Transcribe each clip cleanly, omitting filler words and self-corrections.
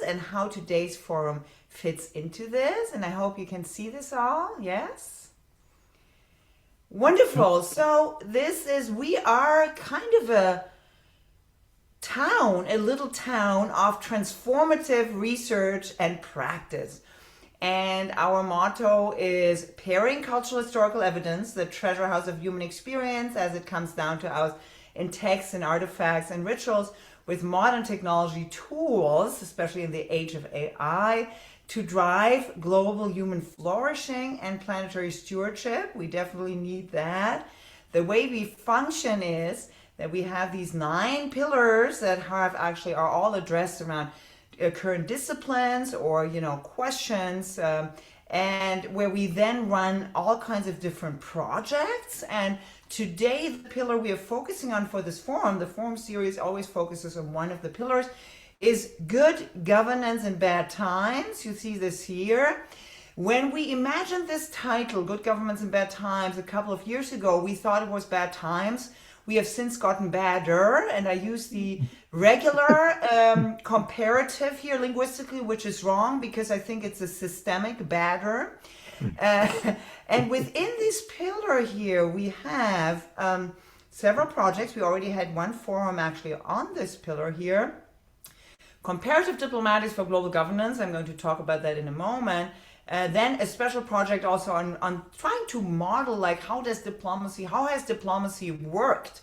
and how today's forum fits into this. And I hope you can see this all. Yes? Wonderful. So we are kind of a little town of transformative research and practice. And our motto is pairing cultural historical evidence, the treasure house of human experience as it comes down to us in texts and artifacts and rituals, with modern technology tools, especially in the age of AI, to drive global human flourishing and planetary stewardship. We definitely need that. The way we function is that we have these 9 pillars that are all addressed around current disciplines or questions, and where we then run all kinds of different projects. And today the pillar we are focusing on for this forum, the forum series always focuses on one of the pillars, is good governance in bad times. You see this here. When we imagined this title, Good Governance in Bad Times, a couple of years ago, we thought it was bad times. We have since gotten badder, and I use the regular comparative here linguistically, which is wrong because I think it's a systemic badder. And within this pillar here, we have several projects. We already had one forum actually on this pillar here. Comparative diplomatics for global governance. I'm going to talk about that in a moment. Then a special project also on trying to model how has diplomacy worked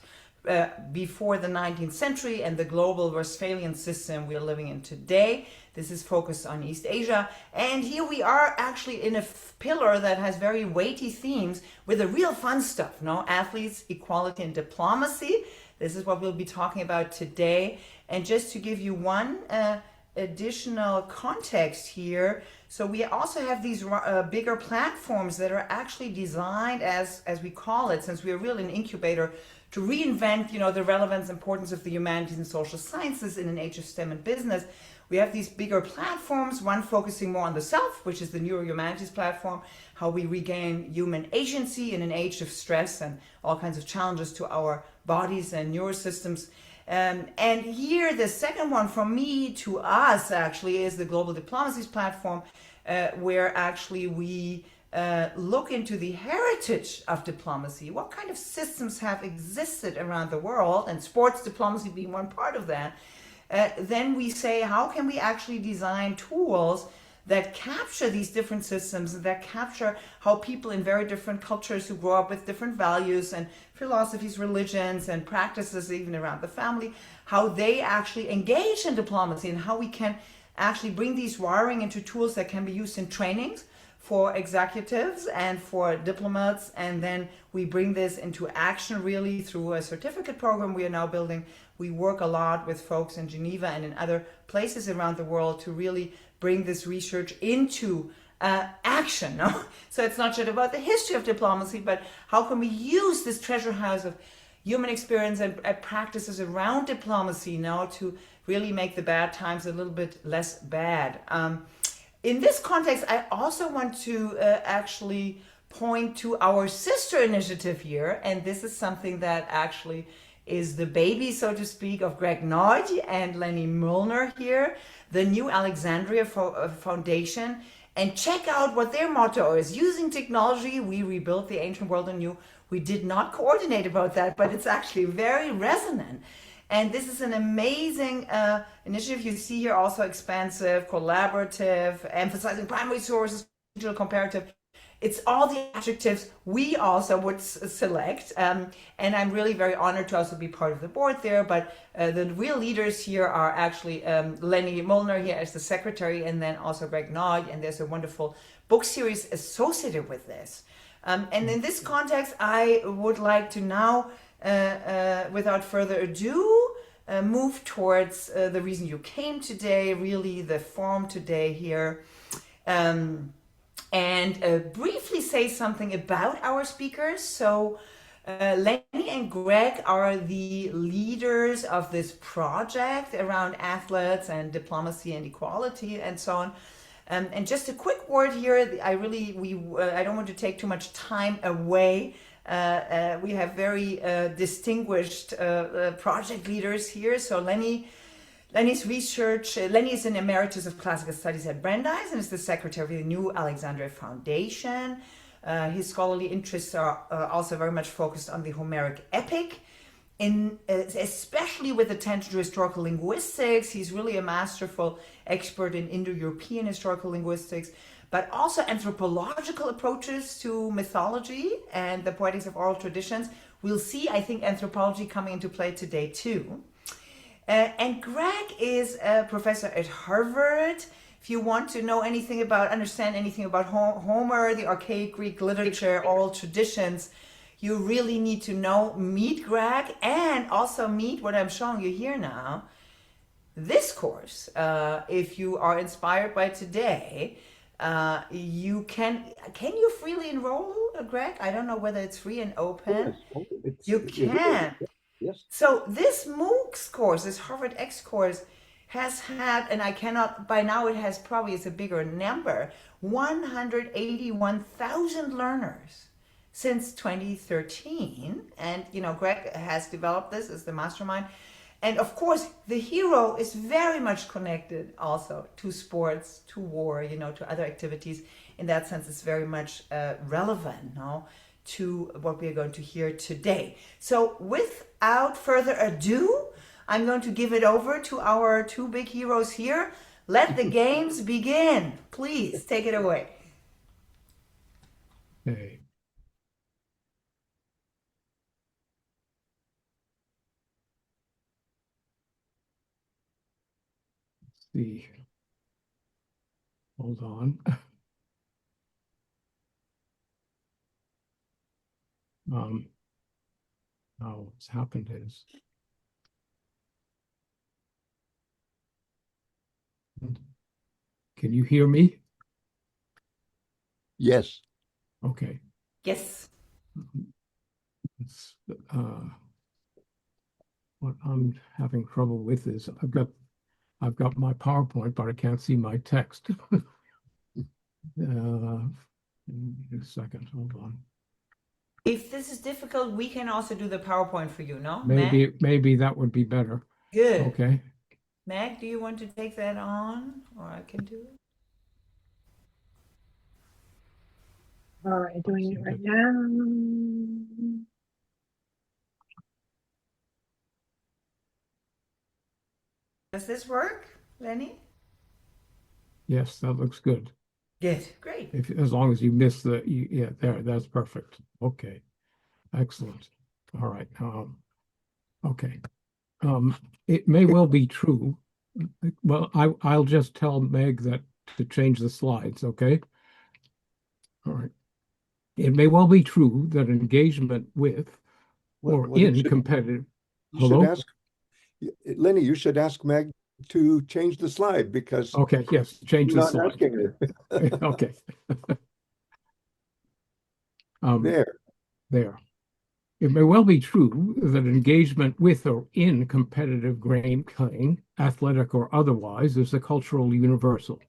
before the 19th century and the global Westphalian system we're living in today. This is focused on East Asia. And here we are actually in a pillar that has very weighty themes with the real fun stuff, athletes, equality, and diplomacy. This is what we'll be talking about today. And just to give you one additional context here, so we also have these bigger platforms that are actually designed as we call it, since we are really an incubator, to reinvent the relevance, importance of the humanities and social sciences in an age of STEM and business. We have these bigger platforms, one focusing more on the self, which is the Neuro-Humanities platform, how we regain human agency in an age of stress and all kinds of challenges to our bodies and neurosystems. And here, the second one from me to us actually is the Global Diplomacies platform, where actually we look into the heritage of diplomacy. What kind of systems have existed around the world, and sports diplomacy being one part of that. Then we say, how can we actually design tools that capture these different systems, that capture how people in very different cultures who grow up with different values and philosophies, religions, and practices, even around the family, how they actually engage in diplomacy, and how we can actually bring these wiring into tools that can be used in trainings for executives and for diplomats. And then we bring this into action really through a certificate program we are now building. We work a lot with folks in Geneva and in other places around the world to really bring this research into action. So it's not just about the history of diplomacy, but how can we use this treasure house of human experience and practices around diplomacy now to really make the bad times a little bit less bad. In this context, I also want to actually point to our sister initiative here, and this is something that actually is the baby, so to speak, of Greg Nagy and Lenny Milner here, the New Alexandria Foundation. And check out what their motto is: using technology, we rebuilt the ancient world anew. We did not coordinate about that, but it's actually very resonant. And this is an amazing initiative. You see here also expansive, collaborative, emphasizing primary sources, digital comparative. It's all the adjectives we also would select. And I'm really very honored to also be part of the board there. But the real leaders here are actually Lenny Milner here as the secretary, and then also Greg Nagy. And there's a wonderful book series associated with this. And in this context, I would like to now, without further ado, move towards the reason you came today, really the forum today here. And briefly say something about our speakers. So Lenny and Greg are the leaders of this project around athletes and diplomacy and equality and so on. And just a quick word here, I don't want to take too much time away. We have very distinguished project leaders here. So Lenny Lenny is an emeritus of classical studies at Brandeis and is the secretary of the New Alexandria Foundation. His scholarly interests are also very much focused on the Homeric epic, especially with attention to historical linguistics. He's really a masterful expert in Indo-European historical linguistics, but also anthropological approaches to mythology and the poetics of oral traditions. We'll see, I think, anthropology coming into play today too. And Greg is a professor at Harvard. If you want to know anything about, understand anything about Homer, the archaic Greek literature, oral traditions, you really need to meet Greg, and also meet what I'm showing you here now. This course, if you are inspired by today, you can you freely enroll, Greg? I don't know whether it's free and open. You can. Yes. So this MOOCs course, this Harvard X course, has had, and I cannot, by now it has probably, it's a bigger number, 181,000 learners since 2013. And, Greg has developed this as the mastermind. And of course, the hero is very much connected also to sports, to war, to other activities. In that sense, it's very much relevant now to what we are going to hear today. So without further ado, I'm going to give it over to our two big heroes here. Let the games begin. Please take it away. Okay. Let's see. Hold on. Now what's happened is can you hear me? Yes. Okay. Yes. It's, what I'm having trouble with is I've got my PowerPoint, but I can't see my text. A second, hold on. If this is difficult, we can also do the PowerPoint for you, no? Maybe that would be better. Good. Okay. Meg, do you want to take that on, or I can do it? All right, doing it right now. Does this work, Lenny? Yes, that looks good. Good, great. As long as you miss yeah, there, that's perfect. Okay, excellent. All right. Okay. It may well be true. Well, I'll just tell Meg that to change the slides. Okay. All right. It may well be true that engagement with or in competitive. Hello? Lenny, you should ask Meg to change the slide because okay, yes, change the slide. Asking her. Okay. There. It may well be true that engagement with or in competitive game playing, athletic or otherwise, is a cultural universal.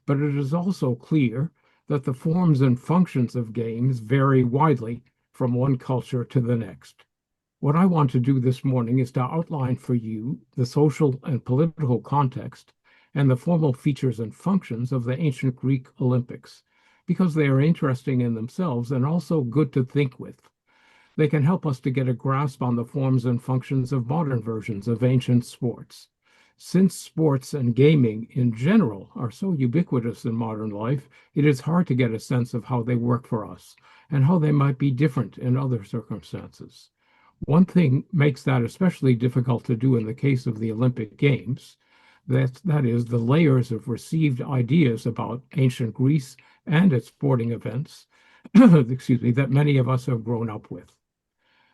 But it is also clear that the forms and functions of games vary widely from one culture to the next. What I want to do this morning is to outline for you the social and political context and the formal features and functions of the ancient Greek Olympics, because they are interesting in themselves and also good to think with. They can help us to get a grasp on the forms and functions of modern versions of ancient sports. Since sports and gaming in general are so ubiquitous in modern life, it is hard to get a sense of how they work for us and how they might be different in other circumstances. One thing makes that especially difficult to do in the case of the Olympic Games. That is the layers of received ideas about ancient Greece and its sporting events, that many of us have grown up with.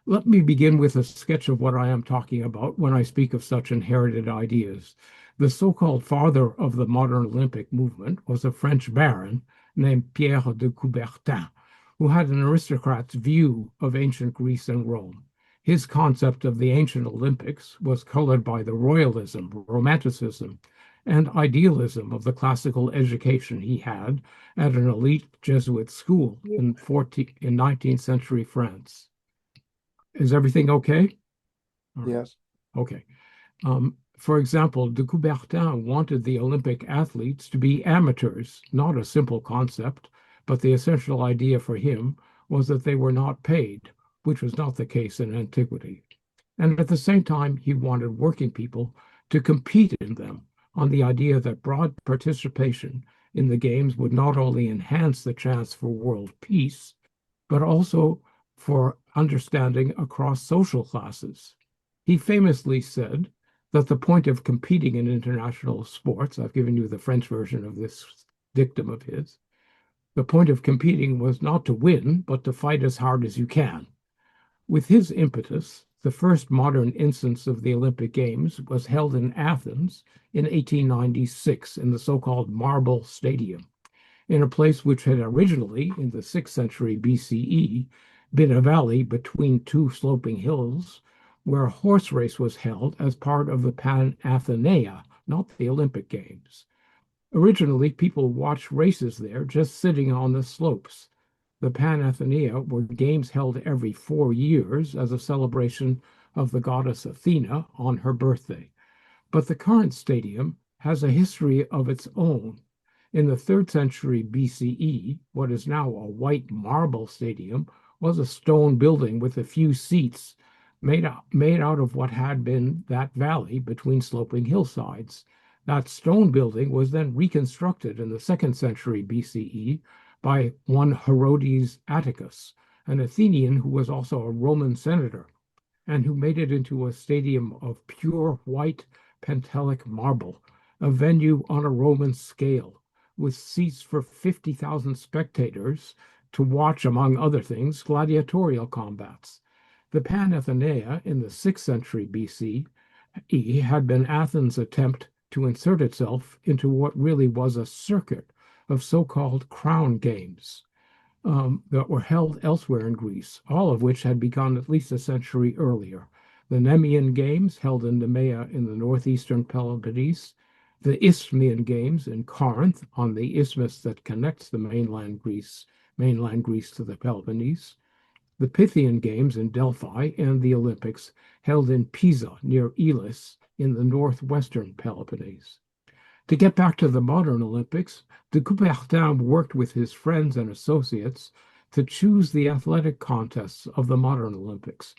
Let me begin with a sketch of what I am talking about when I speak of such inherited ideas. The so-called father of the modern Olympic movement was a French baron named Pierre de Coubertin, who had an aristocrat's view of ancient Greece and Rome. His concept of the ancient Olympics was colored by the royalism, romanticism, and idealism of the classical education he had at an elite Jesuit school in 19th century France. Is everything okay? Yes. Okay. For example, de Coubertin wanted the Olympic athletes to be amateurs, not a simple concept, but the essential idea for him was that they were not paid, which was not the case in antiquity. And at the same time, he wanted working people to compete in them on the idea that broad participation in the games would not only enhance the chance for world peace, but also for understanding across social classes. He famously said that the point of competing in international sports, I've given you the French version of this dictum of his, the point of competing was not to win, but to fight as hard as you can. With his impetus, the first modern instance of the Olympic Games was held in Athens in 1896 in the so-called Marble Stadium, in a place which had originally, in the 6th century BCE, been a valley between two sloping hills where a horse race was held as part of the Pan-Athenaea, not the Olympic Games. Originally, people watched races there just sitting on the slopes. The Pan-Athenaea were games held every 4 years as a celebration of the goddess Athena on her birthday. But the current stadium has a history of its own. In the 3rd century BCE, what is now a white marble stadium was a stone building with a few seats made out of what had been that valley between sloping hillsides. That stone building was then reconstructed in the 2nd century BCE by one Herodes Atticus, an Athenian who was also a Roman senator, and who made it into a stadium of pure white Pentelic marble, a venue on a Roman scale, with seats for 50,000 spectators to watch, among other things, gladiatorial combats. The Pan-Athenaea in the 6th century BC had been Athens' attempt to insert itself into what really was a circuit of so-called crown games that were held elsewhere in Greece, all of which had begun at least a century earlier. The Nemean Games, held in Nemea in the northeastern Peloponnese, the Isthmian Games in Corinth on the isthmus that connects the mainland Greece to the Peloponnese, the Pythian Games in Delphi, and the Olympics held in Pisa near Elis in the northwestern Peloponnese. To get back to the modern Olympics, de Coubertin worked with his friends and associates to choose the athletic contests of the modern Olympics,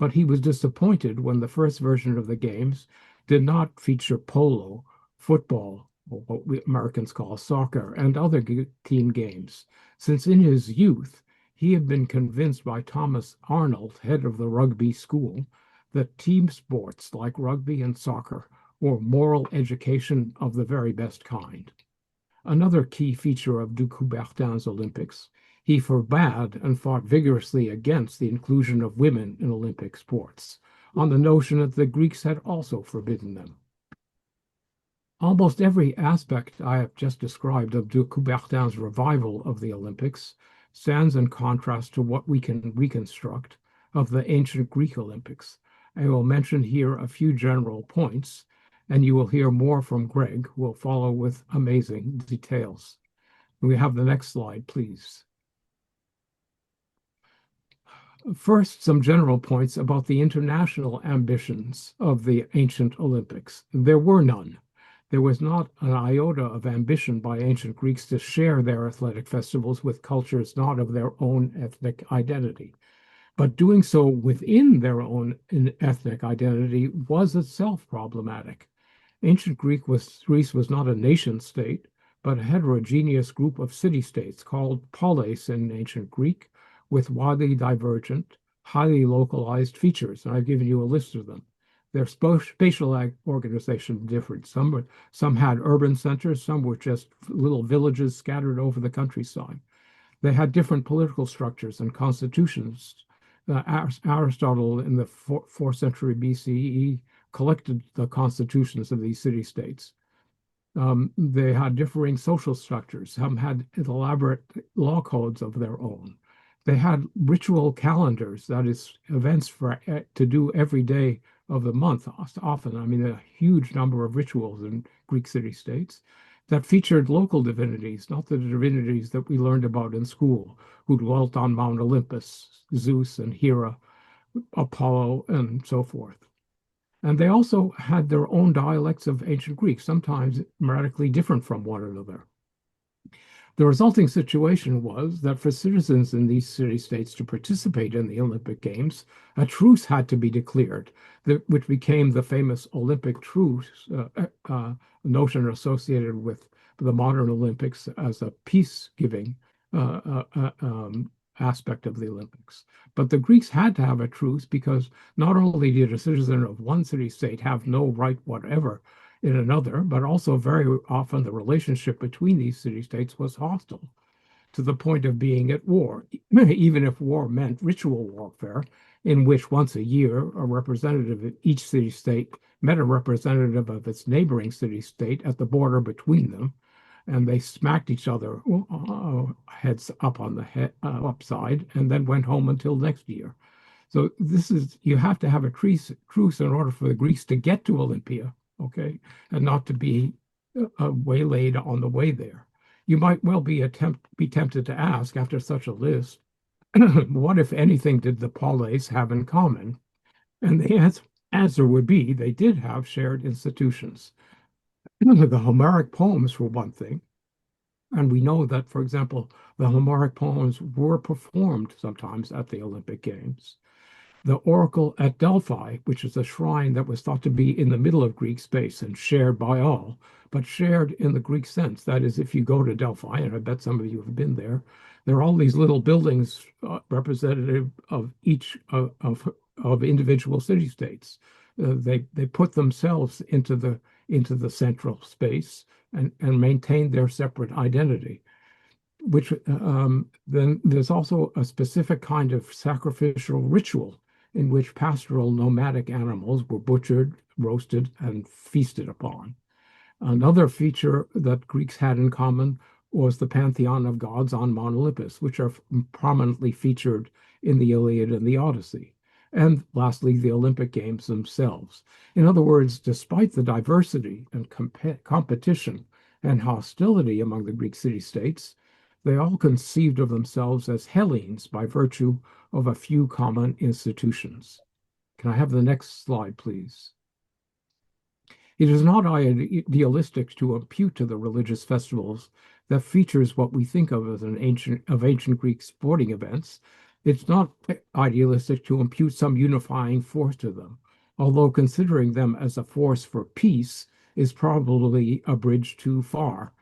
but he was disappointed when the first version of the Games did not feature polo, football, or what we Americans call soccer, and other team games, since in his youth he had been convinced by Thomas Arnold, head of the rugby school, that team sports like rugby and soccer were moral education of the very best kind. Another key feature of de Coubertin's Olympics, he forbade and fought vigorously against the inclusion of women in Olympic sports, on the notion that the Greeks had also forbidden them. Almost every aspect I have just described of de Coubertin's revival of the Olympics stands in contrast to what we can reconstruct of the ancient Greek Olympics. I will mention here a few general points, and you will hear more from Greg, who will follow with amazing details. We have the next slide, please. First, some general points about the international ambitions of the ancient Olympics. There were none. There was not an iota of ambition by ancient Greeks to share their athletic festivals with cultures not of their own ethnic identity. But doing so within their own ethnic identity was itself problematic. Ancient Greece was not a nation state, but a heterogeneous group of city-states called polis in ancient Greek, with widely divergent, highly localized features. And I've given you a list of them. Their spatial organization differed. Some had urban centers, some were just little villages scattered over the countryside. They had different political structures and constitutions. Aristotle in the 4th century BCE collected the constitutions of these city-states. They had differing social structures. Some had elaborate law codes of their own. They had ritual calendars, that is, events to do every day of the month, often. I mean, a huge number of rituals in Greek city-states that featured local divinities, not the divinities that we learned about in school, who dwelt on Mount Olympus, Zeus and Hera, Apollo, and so forth. And they also had their own dialects of ancient Greek, sometimes radically different from one another. The resulting situation was that for citizens in these city-states to participate in the Olympic Games, a truce had to be declared, which became the famous Olympic truce, notion associated with the modern Olympics as a peace-giving aspect of the Olympics. But the Greeks had to have a truce because not only did a citizen of one city-state have no right whatever in another, but also very often the relationship between these city-states was hostile to the point of being at war, even if war meant ritual warfare, in which once a year a representative of each city-state met a representative of its neighboring city-state at the border between them, and they smacked each other heads up on the head upside, and then went home until next year. So this is, you have to have a truce in order for the Greeks to get to Olympia, okay, and not to be waylaid on the way there. You might well be tempted to ask, after such a list, what, if anything, did the polis have in common? And the answer would be they did have shared institutions. The Homeric poems, for one thing, and we know that, for example, the Homeric poems were performed sometimes at the Olympic Games. The oracle at Delphi, which is a shrine that was thought to be in the middle of Greek space and shared by all, but shared in the Greek sense. That is, if you go to Delphi, and I bet some of you have been there are all these little buildings representative of each of individual city-states. They put themselves into the central space and maintain their separate identity. Which then there's also a specific kind of sacrificial ritual in which pastoral nomadic animals were butchered, roasted, and feasted upon. Another feature that Greeks had in common was the pantheon of gods on Mount Olympus, which are prominently featured in the Iliad and the Odyssey. And lastly, the Olympic Games themselves. In other words, despite the diversity and competition and hostility among the Greek city-states, they all conceived of themselves as Hellenes by virtue of a few common institutions. Can I have the next slide, please? It is not idealistic to impute to the religious festivals that features what we think of as ancient Greek sporting events. It's not idealistic to impute some unifying force to them, although considering them as a force for peace is probably a bridge too far.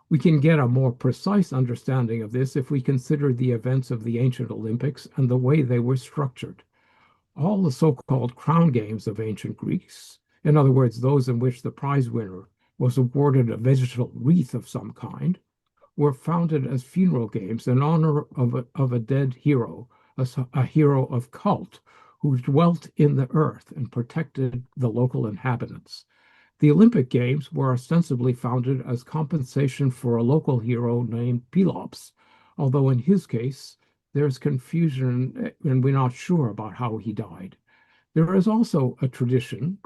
We can get a more precise understanding of this if we consider the events of the ancient Olympics and the way they were structured. All the so-called crown games of ancient Greeks, in other words, those in which the prize winner was awarded a vegetal wreath of some kind, were founded as funeral games in honor of a dead hero, a hero of cult who dwelt in the earth and protected the local inhabitants. The Olympic Games were ostensibly founded as compensation for a local hero named Pelops, although in his case, there's confusion and we're not sure about how he died. There is also a tradition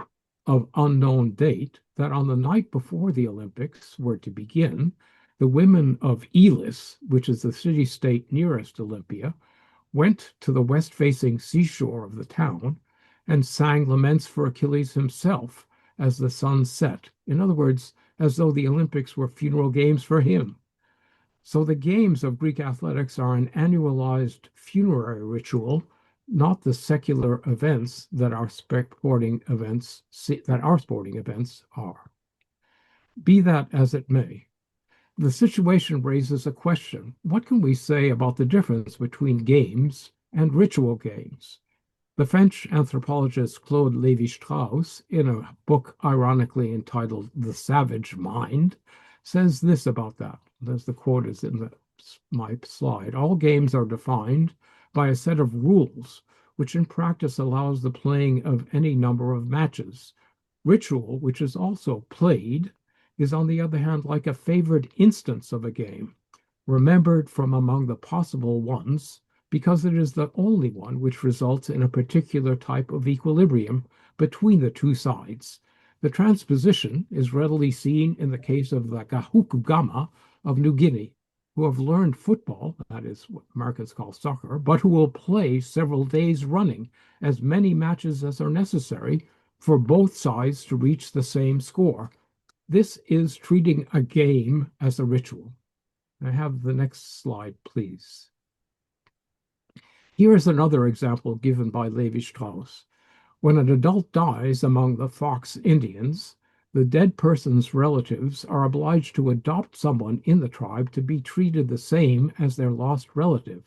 of unknown date that on the night before the Olympics were to begin, the women of Elis, which is the city-state nearest Olympia, went to the west-facing seashore of the town and sang laments for Achilles himself as the sun set. In other words, as though the Olympics were funeral games for him. So the games of Greek athletics are an annualized funerary ritual, not the secular events that our sporting events are. Be that as it may, the situation raises a question. What can we say about the difference between games and ritual games? The French anthropologist Claude Lévi-Strauss, in a book ironically entitled The Savage Mind, says this about that. As the quote is in my slide. All games are defined by a set of rules, which in practice allows the playing of any number of matches. Ritual, which is also played, is on the other hand like a favored instance of a game, remembered from among the possible ones, because it is the only one which results in a particular type of equilibrium between the two sides. The transposition is readily seen in the case of the Gahukugama of New Guinea, who have learned football, that is what Americans call soccer, but who will play several days running, as many matches as are necessary for both sides to reach the same score. This is treating a game as a ritual. I have the next slide, please. Here is another example given by Levi-Strauss. When an adult dies among the Fox Indians, the dead person's relatives are obliged to adopt someone in the tribe to be treated the same as their lost relative.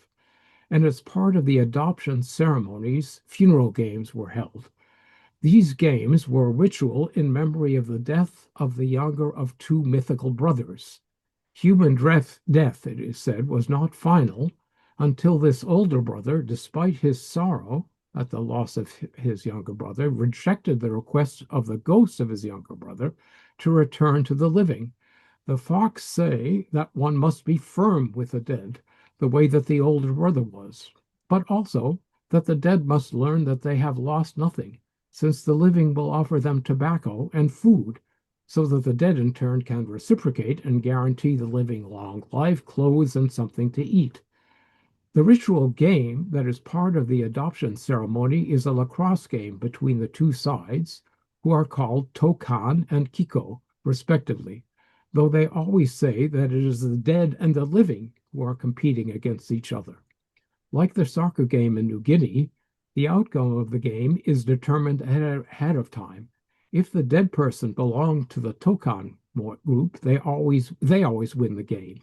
And as part of the adoption ceremonies, funeral games were held. These games were a ritual in memory of the death of the younger of two mythical brothers. Human death, it is said, was not final until this older brother, despite his sorrow at the loss of his younger brother, rejected the request of the ghost of his younger brother to return to the living. The Fox say that one must be firm with the dead, the way that the older brother was, but also that the dead must learn that they have lost nothing, since the living will offer them tobacco and food, so that the dead in turn can reciprocate and guarantee the living long life, clothes, and something to eat. The ritual game that is part of the adoption ceremony is a lacrosse game between the two sides, who are called Tokan and Kiko, respectively, though they always say that it is the dead and the living who are competing against each other. Like the soccer game in New Guinea, the outcome of the game is determined ahead of time. If the dead person belonged to the Tokan group, they always win the game,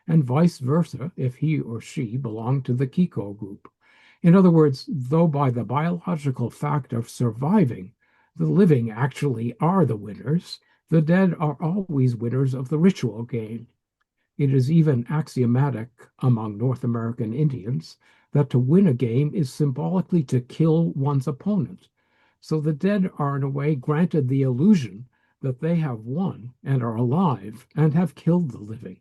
and vice versa if he or she belonged to the Kiko group. In other words, though by the biological fact of surviving, the living actually are the winners, the dead are always winners of the ritual game. It is even axiomatic among North American Indians that to win a game is symbolically to kill one's opponent. So the dead are in a way granted the illusion that they have won and are alive and have killed the living.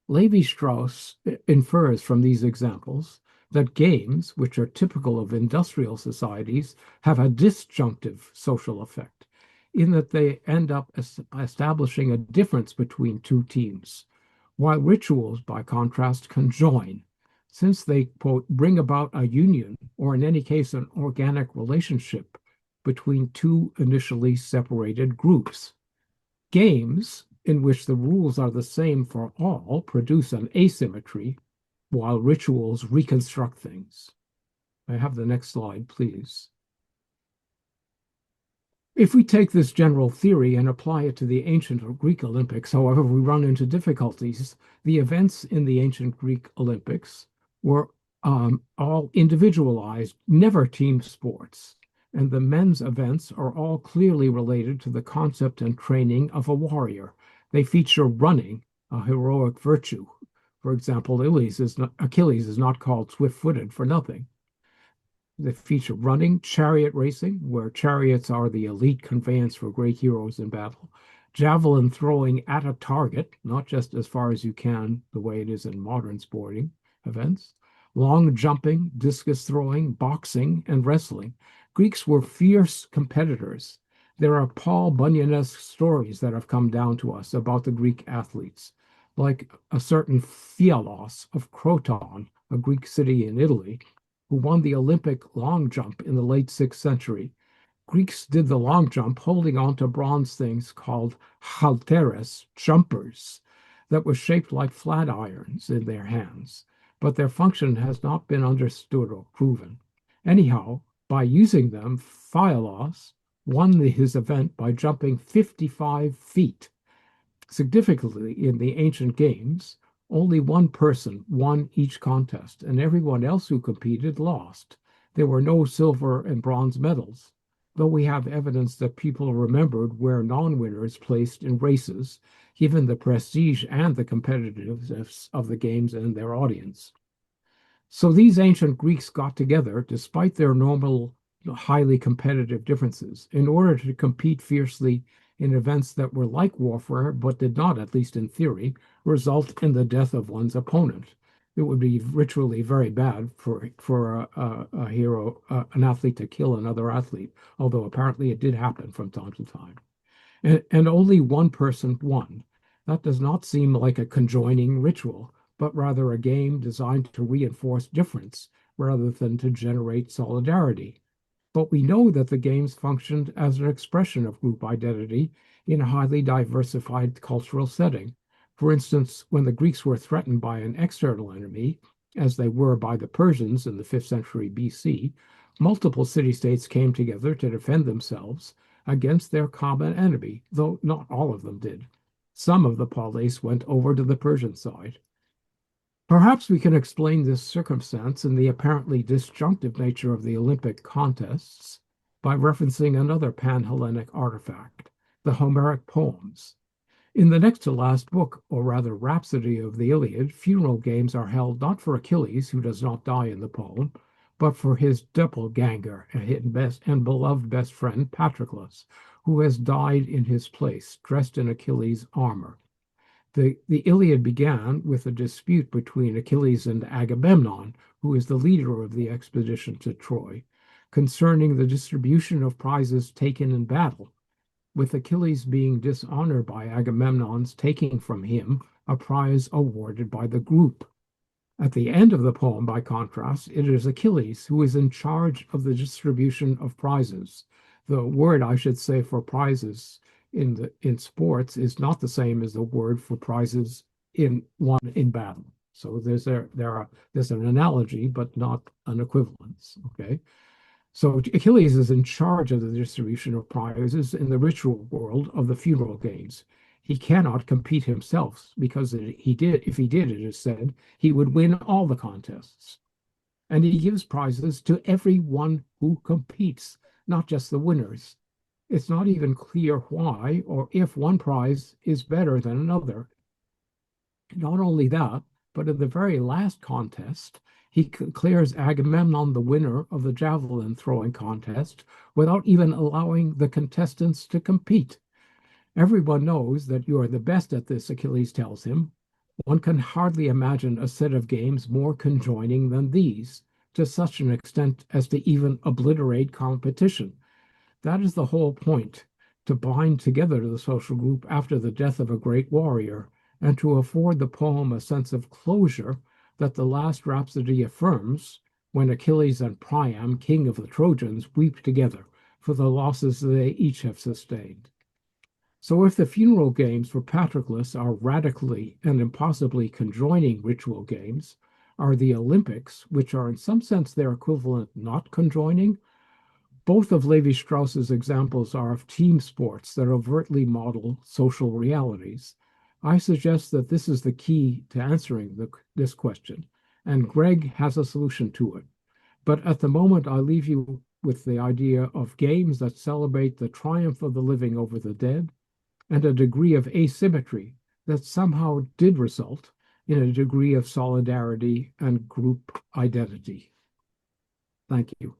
Levi-Strauss infers from these examples that games, which are typical of industrial societies, have a disjunctive social effect, in that they end up establishing a difference between two teams, while rituals, by contrast, conjoin, since they, quote, bring about a union, or in any case, an organic relationship between two initially separated groups. Games, in which the rules are the same for all, produce an asymmetry, while rituals reconstruct things. I have the next slide, please. If we take this general theory and apply it to the ancient Greek Olympics, however, we run into difficulties. The events in the ancient Greek Olympics were all individualized, never team sports. And the men's events are all clearly related to the concept and training of a warrior. They feature running, a heroic virtue. For example, Achilles is not called swift-footed for nothing. They feature running, chariot racing, where chariots are the elite conveyance for great heroes in battle, javelin throwing at a target, not just as far as you can, the way it is in modern sporting events, long jumping, discus throwing, boxing, and wrestling. Greeks were fierce competitors. There are Paul Bunyan-esque stories that have come down to us about the Greek athletes, like a certain Phylos of Croton, a Greek city in Italy, who won the Olympic long jump in the late 6th century. Greeks did the long jump holding on to bronze things called halteres, jumpers, that were shaped like flat irons in their hands, but their function has not been understood or proven. Anyhow, by using them, Phylos won his event by jumping 55 feet. Significantly, in the ancient games, only one person won each contest, and everyone else who competed lost. There were no silver and bronze medals, though we have evidence that people remembered where non-winners placed in races, given the prestige and the competitiveness of the games and their audience. So these ancient Greeks got together, despite their normal, highly competitive differences, in order to compete fiercely in events that were like warfare, but did not, at least in theory, result in the death of one's opponent. It would be ritually very bad for a hero, an athlete to kill another athlete, although apparently it did happen from time to time. And only one person won. That does not seem like a conjoining ritual, but rather a game designed to reinforce difference rather than to generate solidarity. but we know that the games functioned as an expression of group identity in a highly diversified cultural setting. For instance, when the Greeks were threatened by an external enemy, as they were by the Persians in the 5th century BC, multiple city-states came together to defend themselves against their common enemy, though not all of them did. Some of the polis went over to the Persian side. Perhaps we can explain this circumstance and the apparently disjunctive nature of the Olympic contests by referencing another pan-Hellenic artifact, the Homeric poems. In the next to last book, or rather Rhapsody of the Iliad, funeral games are held not for Achilles, who does not die in the poem, but for his doppelganger and beloved best friend Patroclus, who has died in his place, dressed in Achilles' armor. The Iliad began with a dispute between Achilles and Agamemnon, who is the leader of the expedition to Troy, concerning the distribution of prizes taken in battle, with Achilles being dishonored by Agamemnon's taking from him a prize awarded by the group. At the end of the poem, by contrast, it is Achilles who is in charge of the distribution of prizes. The word, I should say, for prizes in sports is not the same as the word for prizes in battle. So there's an analogy, but not an equivalence. Okay. So Achilles is in charge of the distribution of prizes in the ritual world of the funeral games. He cannot compete himself because if he did, it is said, he would win all the contests. And he gives prizes to everyone who competes, not just the winners. It's not even clear why or if one prize is better than another. Not only that, but in the very last contest, he declares Agamemnon the winner of the javelin throwing contest without even allowing the contestants to compete. Everyone knows that you are the best at this, Achilles tells him. One can hardly imagine a set of games more conjoining than these, to such an extent as to even obliterate competition. That is the whole point, to bind together the social group after the death of a great warrior, and to afford the poem a sense of closure that the last rhapsody affirms when Achilles and Priam, king of the Trojans, weep together for the losses they each have sustained. So if the funeral games for Patroclus are radically and impossibly conjoining ritual games, are the Olympics, which are in some sense their equivalent, not conjoining? Both of Levi-Strauss's examples are of team sports that overtly model social realities. I suggest that this is the key to answering this question, and Greg has a solution to it. But at the moment, I leave you with the idea of games that celebrate the triumph of the living over the dead, and a degree of asymmetry that somehow did result in a degree of solidarity and group identity. Thank you.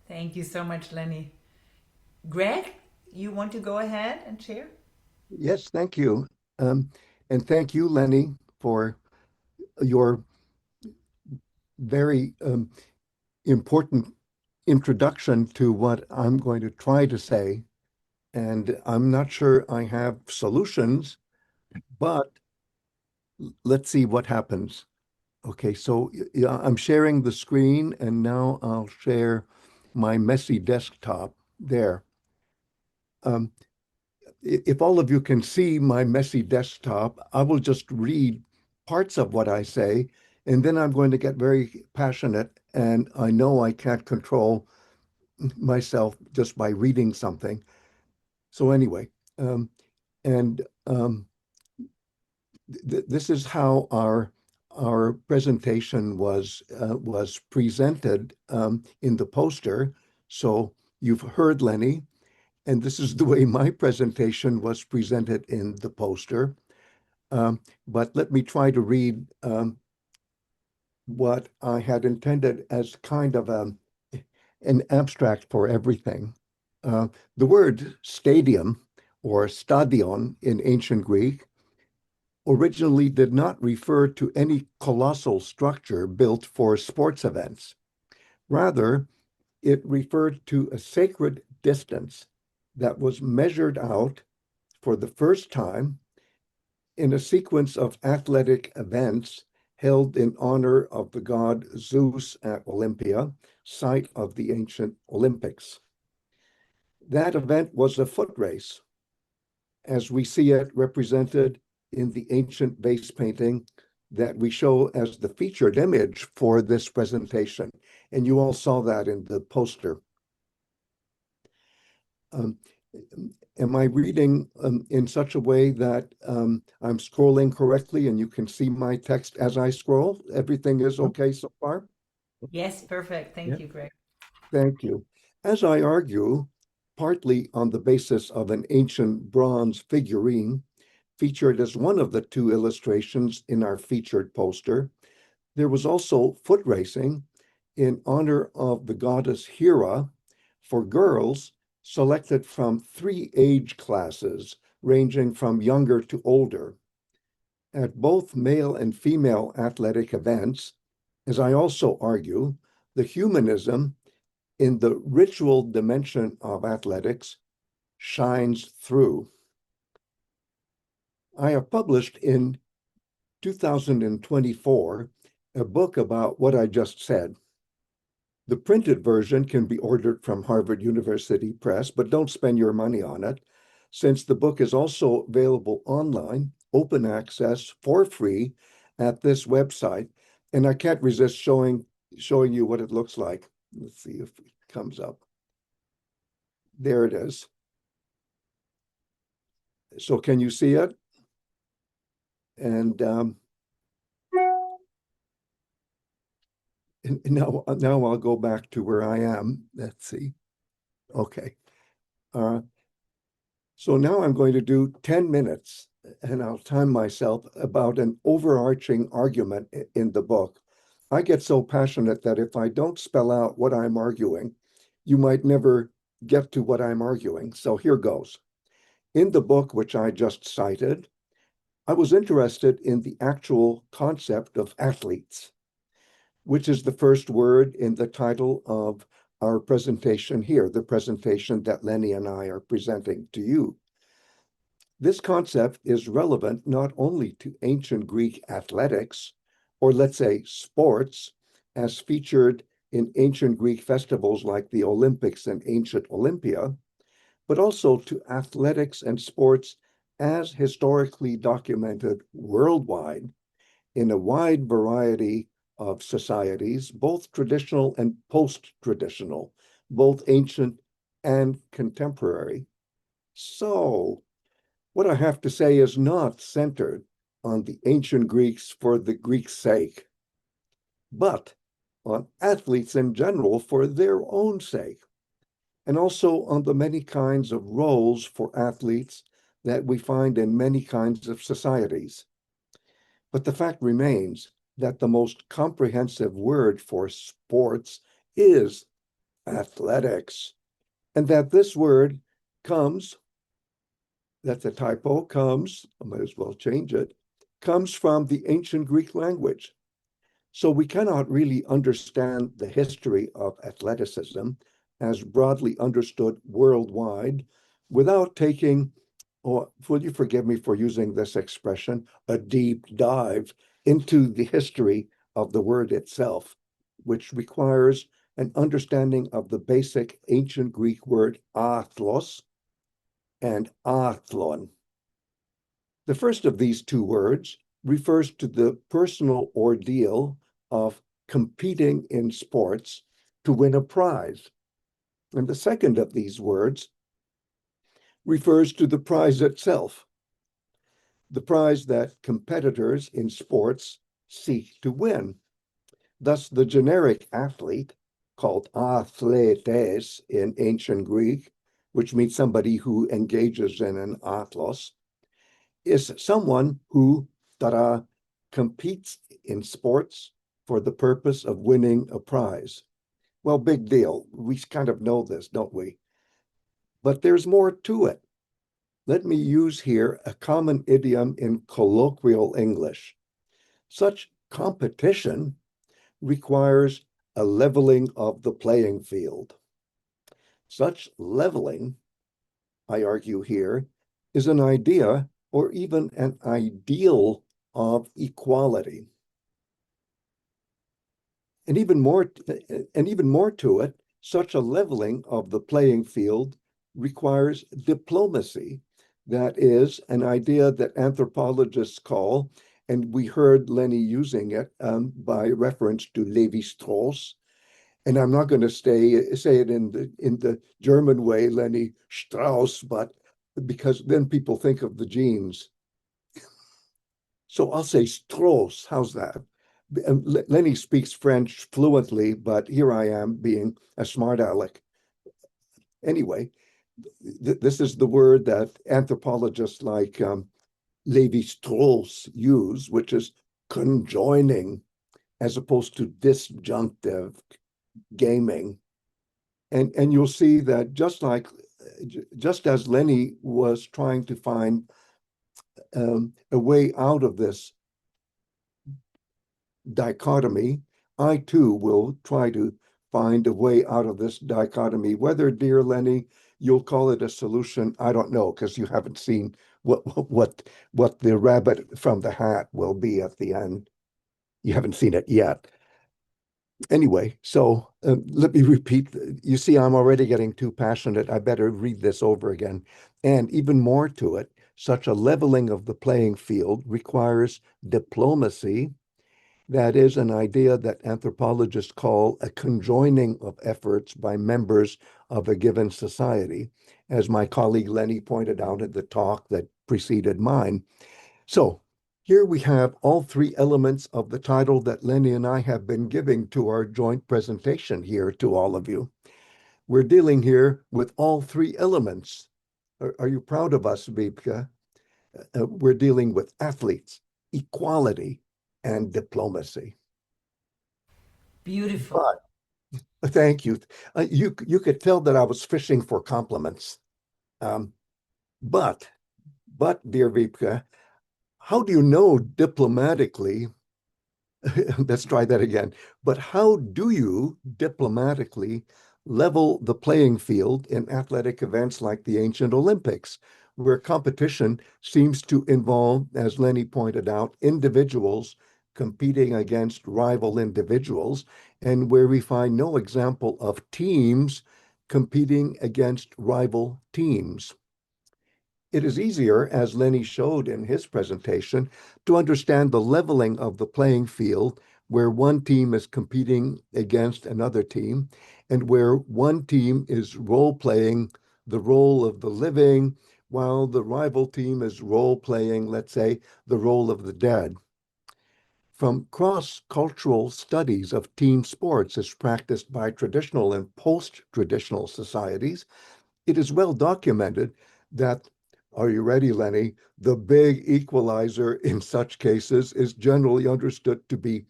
Thank you so much, Lenny. Greg, you want to go ahead and share? Yes, thank you. Um, and thank you, Lenny, for your very important introduction to what I'm going to try to say. And I'm not sure I have solutions, but let's see what happens. Okay, so yeah, I'm sharing the screen and now I'll share my messy desktop there. Um, if all of you can see my messy desktop, I will just read parts of what I say, and then I'm going to get very passionate, and I know I can't control myself just by reading something. So anyway, and this is how our presentation was presented in the poster. So you've heard Lenny, and this is the way my presentation was presented in the poster. But let me try to read what I had intended as kind of an abstract for everything. The word stadium or stadion in ancient Greek originally did not refer to any colossal structure built for sports events. Rather, it referred to a sacred distance that was measured out for the first time in a sequence of athletic events held in honor of the god Zeus at Olympia, site of the ancient Olympics. That event was a foot race, as we see it represented in the ancient vase painting that we show as the featured image for this presentation. And you all saw that in the poster. Am I reading in such a way that I'm scrolling correctly and you can see my text as I scroll? Everything is okay so far? Yes, perfect. Thank you, Greg. Thank you. As I argue, partly on the basis of an ancient bronze figurine featured as one of the two illustrations in our featured poster, there was also foot racing in honor of the goddess Hera for girls selected from 3 age classes, ranging from younger to older. At both male and female athletic events, as I also argue, the humanism in the ritual dimension of athletics shines through. I have published in 2024 a book about what I just said. The printed version can be ordered from Harvard University Press, but don't spend your money on it, since the book is also available online, open access for free at this website. And I can't resist showing you what it looks like. Let's see if it comes up. There it is. So can you see it? And now I'll go back to where I am. Let's see. Okay. So now I'm going to do 10 minutes, and I'll time myself, about an overarching argument in the book. I get so passionate that if I don't spell out what I'm arguing, you might never get to what I'm arguing. So here goes. In the book, which I just cited, I was interested in the actual concept of athletes, which is the first word in the title of our presentation here, the presentation that Lenny and I are presenting to you. This concept is relevant not only to ancient Greek athletics, or let's say sports, as featured in ancient Greek festivals like the Olympics and ancient Olympia, but also to athletics and sports as historically documented worldwide in a wide variety of societies, both traditional and post-traditional, both ancient and contemporary. So, what I have to say is not centered on the ancient Greeks for the Greeks' sake, but on athletes in general for their own sake, and also on the many kinds of roles for athletes that we find in many kinds of societies. But the fact remains that the most comprehensive word for sports is athletics, and that this word comes, that's a typo, I might as well change it, comes from the ancient Greek language. So we cannot really understand the history of athleticism as broadly understood worldwide without taking, or will you forgive me for using this expression, a deep dive into the history of the word itself, which requires an understanding of the basic ancient Greek word athlos and athlon. The first of these two words refers to the personal ordeal of competing in sports to win a prize. And the second of these words refers to the prize itself, the prize that competitors in sports seek to win. Thus, the generic athlete, called athletes in ancient Greek, which means somebody who engages in an athlos, is someone who competes in sports for the purpose of winning a prize. Well, big deal. We kind of know this, don't we? But there's more to it. let me use here a common idiom in colloquial English. Such competition requires a leveling of the playing field. Such leveling, I argue here, is an idea or even an ideal of equality. And even more to it, such a leveling of the playing field requires diplomacy. That is an idea that anthropologists call, and we heard Lenny using it by reference to Levi-Strauss. And I'm not going to say it in the German way, Lenny Strauss, but because then people think of the genes. So I'll say Strauss. How's that? Lenny speaks French fluently, but here I am being a smart aleck. Anyway, this is the word that anthropologists like Levi-Strauss use, which is conjoining as opposed to disjunctive gaming. And you'll see that just as Lenny was trying to find a way out of this dichotomy, I too will try to find a way out of this dichotomy. Whether, dear Lenny, you'll call it a solution, I don't know, because you haven't seen what the rabbit from the hat will be at the end. You haven't seen it yet. Anyway, so let me repeat. You see, I'm already getting too passionate. I better read this over again. And even more to it, such a leveling of the playing field requires diplomacy. That is an idea that anthropologists call a conjoining of efforts by members of a given society, as my colleague Lenny pointed out at the talk that preceded mine. So here we have all three elements of the title that Lenny and I have been giving to our joint presentation here to all of you. We're dealing here with all three elements. Are you proud of us, Vibke? We're dealing with athletes, equality, and diplomacy. Beautiful. Thank you. You could tell that I was fishing for compliments. But, dear Vibke, how do you know diplomatically? Let's try that again. But how do you diplomatically level the playing field in athletic events like the ancient Olympics, where competition seems to involve, as Lenny pointed out, individuals competing against rival individuals, and where we find no example of teams competing against rival teams? It is easier, as Lenny showed in his presentation, to understand the leveling of the playing field where one team is competing against another team and where one team is role-playing the role of the living while the rival team is role-playing, let's say, the role of the dead. From cross-cultural studies of team sports as practiced by traditional and post-traditional societies, it is well documented that, are you ready, Lenny? The big equalizer in such cases is generally understood to be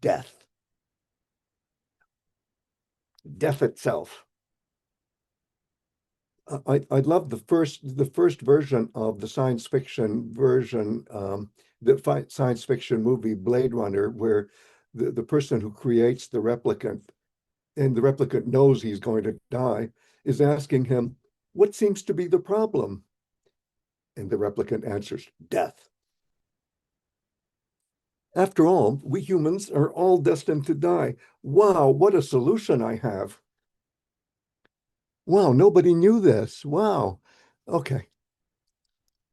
death. Death itself. I love the first version of the science fiction version, the science fiction movie Blade Runner, where the person who creates the replicant, and the replicant knows he's going to die, is asking him, what seems to be the problem? And the replicant answers, death. After all, we humans are all destined to die. Wow, what a solution I have. Wow, nobody knew this. Wow. Okay.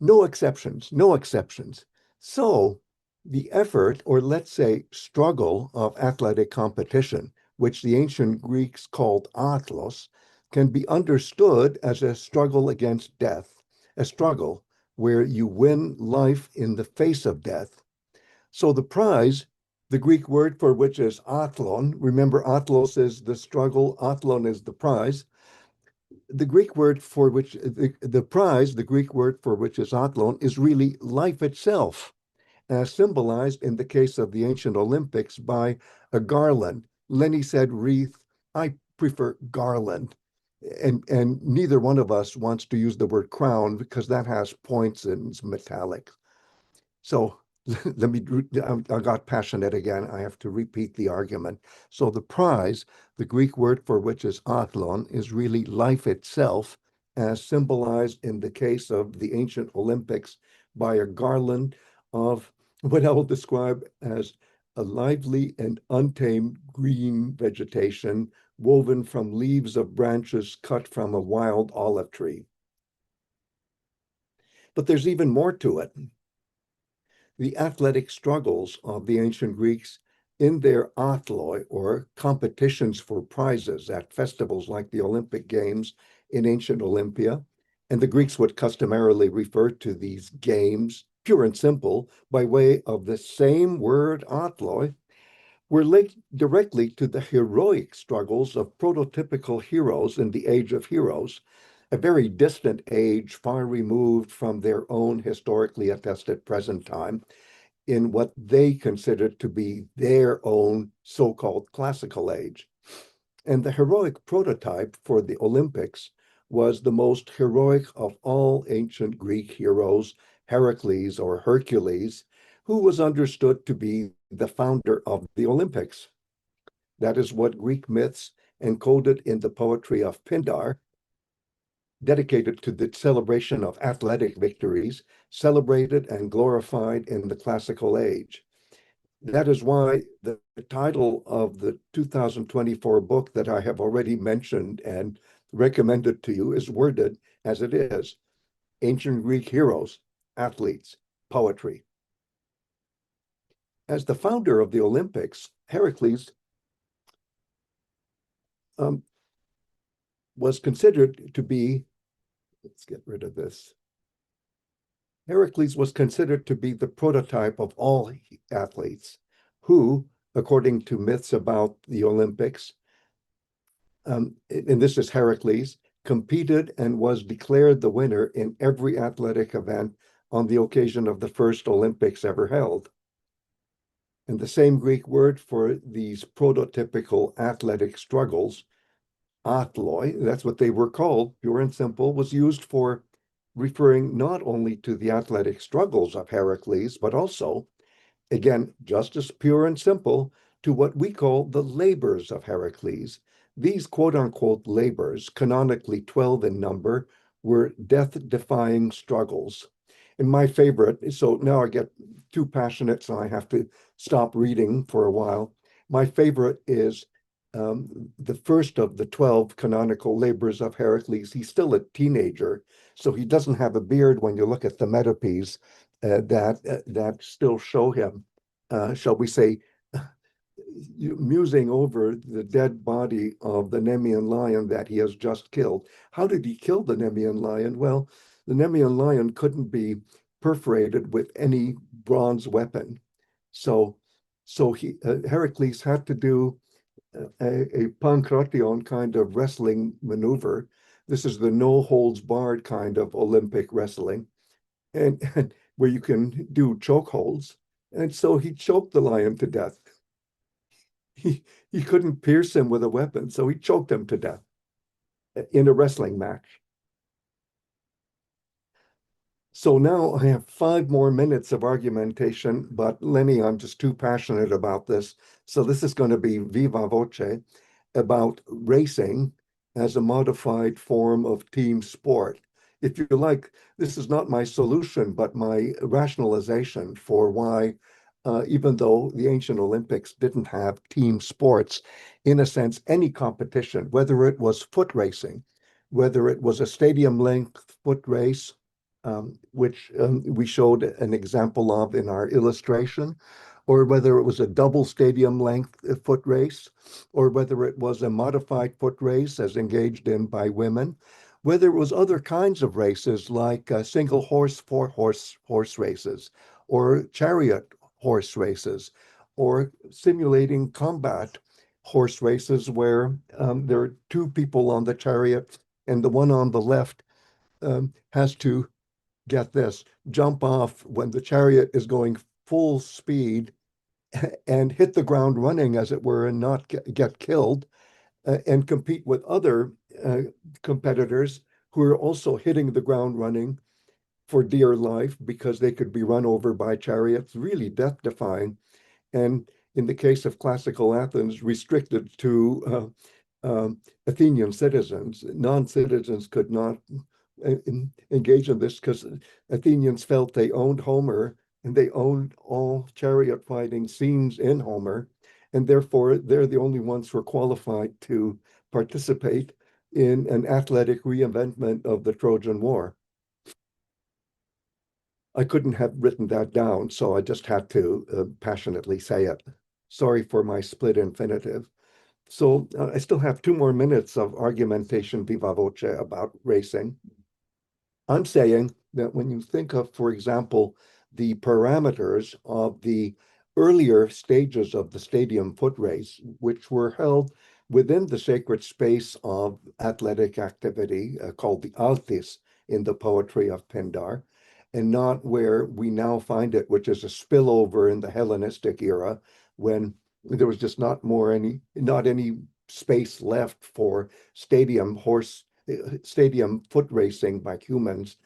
No exceptions, no exceptions. So the effort, or let's say struggle of athletic competition, which the ancient Greeks called atlos, can be understood as a struggle against death, a struggle where you win life in the face of death. So the prize, the Greek word for which is athlon, remember atlos is the struggle, athlon is the prize. The Greek word for which the prize, the Greek word for which is athlon, is really life itself, as symbolized in the case of the ancient Olympics by a garland. Lenny said wreath. I prefer garland. and neither one of us wants to use the word crown because that has points and it's metallic. So let me, I got passionate again. I have to repeat the argument. So the prize, the Greek word for which is athlon, is really life itself, as symbolized in the case of the ancient Olympics by a garland of what I will describe as a lively and untamed green vegetation woven from leaves of branches cut from a wild olive tree. But there's even more to it. The athletic struggles of the ancient Greeks in their athloi, or competitions for prizes at festivals like the Olympic Games in ancient Olympia. And the Greeks would customarily refer to these games, pure and simple, by way of the same word athloi, were linked directly to the heroic struggles of prototypical heroes in the Age of Heroes, a very distant age, far removed from their own historically attested present time, in what they considered to be their own so-called classical age. And the heroic prototype for the Olympics was the most heroic of all ancient Greek heroes, Heracles or Hercules, who was understood to be the founder of the Olympics. That is what Greek myths encoded in the poetry of Pindar, dedicated to the celebration of athletic victories, celebrated and glorified in the classical age. That is why the title of the 2024 book that I have already mentioned and recommended to you is worded as it is: Ancient Greek Heroes, Athletes, Poetry. As the founder of the Olympics, Heracles was considered to be, let's get rid of this. Heracles was considered to be the prototype of all athletes who, according to myths about the Olympics, and this is Heracles, competed and was declared the winner in every athletic event on the occasion of the first Olympics ever held. And the same Greek word for these prototypical athletic struggles, athloi, that's what they were called, pure and simple, was used for referring not only to the athletic struggles of Heracles, but also, again, just as pure and simple, to what we call the labors of Heracles. These quote unquote labors, canonically 12 in number, were death-defying struggles. And my favorite, so now I get too passionate, so I have to stop reading for a while. My favorite is the first of the 12 canonical labors of Heracles. He's still a teenager, so he doesn't have a beard when you look at the metopes that still show him, shall we say, musing over the dead body of the Nemean lion that he has just killed. How did he kill the Nemean lion? Well, the Nemean lion couldn't be perforated with any bronze weapon. So Heracles had to do a pankration kind of wrestling maneuver. This is the no holds barred kind of Olympic wrestling, and where you can do choke holds. And so he choked the lion to death. He couldn't pierce him with a weapon, so he choked him to death in a wrestling match. So now I have 5 more minutes of argumentation, but Lenny, I'm just too passionate about this. So this is going to be viva voce about racing as a modified form of team sport. If you like, this is not my solution, but my rationalization for why, even though the ancient Olympics didn't have team sports, in a sense, any competition, whether it was foot racing, whether it was a stadium length foot race, which we showed an example of in our illustration, or whether it was a double stadium length foot race, or whether it was a modified foot race as engaged in by women, whether it was other kinds of races like single horse, horse races, or chariot horse races, or simulating combat horse races where there are two people on the chariot and the one on the left has to, get this, jump off when the chariot is going full speed and hit the ground running, as it were, and not get killed, and compete with other uh, competitors who are also hitting the ground running for dear life because they could be run over by chariots, really death-defying. And in the case of classical Athens, restricted to Athenian citizens. Non-citizens could not engage in this because Athenians felt they owned Homer and they owned all chariot fighting scenes in Homer, and therefore they're the only ones who are qualified to participate in an athletic reinvention of the Trojan War. I couldn't have written that down, so I just had to passionately say it. Sorry for my split infinitive. So I still have 2 more minutes of argumentation viva voce about racing. I'm saying that when you think of, for example, the parameters of the earlier stages of the stadium foot race, which were held within the sacred space of athletic activity called the Altis in the poetry of Pindar, and not where we now find it, which is a spillover in the Hellenistic era when there was just not any space left for stadium foot racing by humans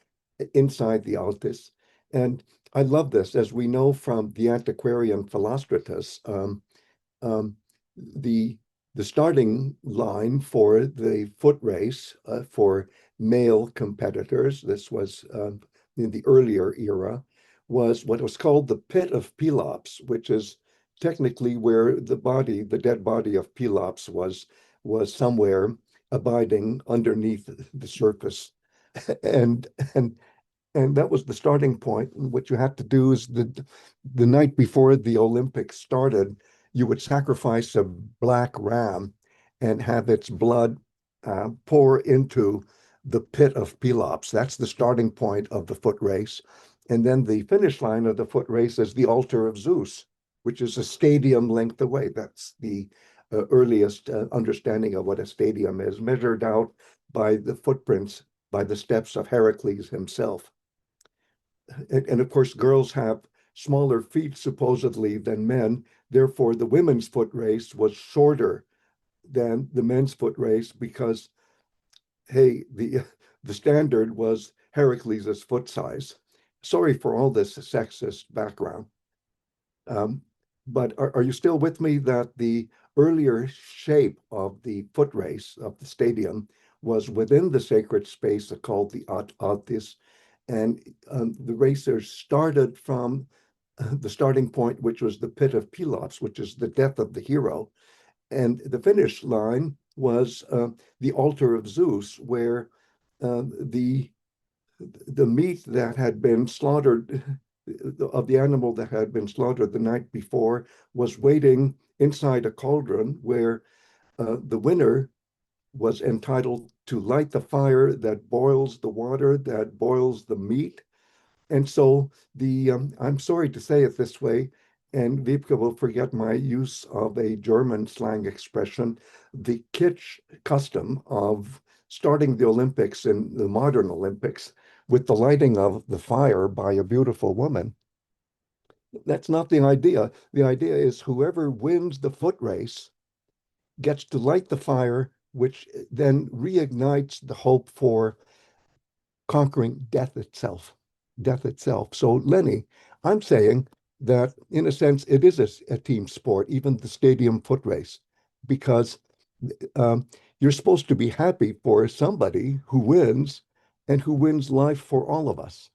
inside the Altis. And I love this, as we know from the antiquarian Philostratus, um, the the starting line for the foot race for male competitors, this was in the earlier era, was what was called the pit of Pelops, which is technically where the dead body of Pelops was somewhere abiding underneath the surface. And and and that was the starting point. What you had to do is the night before the Olympics started, you would sacrifice a black ram and have its blood pour into the pit of Pelops. That's the starting point of the foot race. And then the finish line of the foot race is the altar of Zeus, which is a stadium length away. That's the earliest understanding of what a stadium is, measured out by the footprints, by the steps of Heracles himself. And of course, girls have smaller feet supposedly than men. Therefore, the women's foot race was shorter than the men's foot race because, hey, the standard was Heracles's foot size. Sorry for all this sexist background. Um, but are you still with me that the earlier shape of the foot race of the stadium was within the sacred space called the Altis, and the racers started from the starting point, which was the pit of Pelops, which is the death of the hero, and the finish line was the altar of Zeus, where the meat that had been slaughtered of the animal that had been slaughtered the night before was waiting inside a cauldron where the winner was entitled to light the fire that boils the water, that boils the meat. And so I'm sorry to say it this way, and Wiebke will forget my use of a German slang expression, the kitsch custom of starting the Olympics in the modern Olympics with the lighting of the fire by a beautiful woman. That's not the idea. The idea is whoever wins the foot race gets to light the fire, which then reignites the hope for conquering death itself. Death itself. So, Lenny, I'm saying that in a sense it is a team sport, even the stadium foot race, because um, you're supposed to be happy for somebody who wins and who wins life for all of us.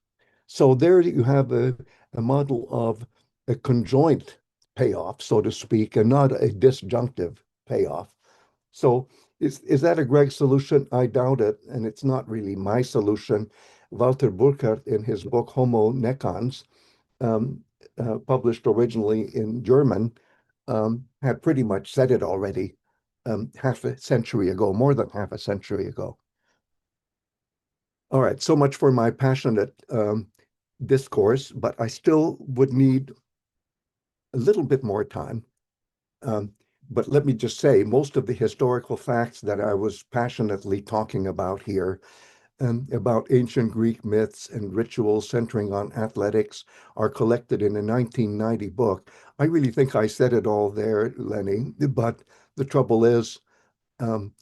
So there you have a model of a conjoint payoff, so to speak, and not a disjunctive payoff. So is that a Greg solution? I doubt it, and it's not really my solution. Walter Burkhardt, in his book Homo Necans, um, published originally in German, had pretty much said it already half a century ago, more than half a century ago. All right, so much for my passionate discourse, but I still would need a little bit more time. But let me just say, most of the historical facts that I was passionately talking about here, about ancient Greek myths and rituals centering on athletics, are collected in a 1990 book. I really think I said it all there, Lenny, but the trouble is, um,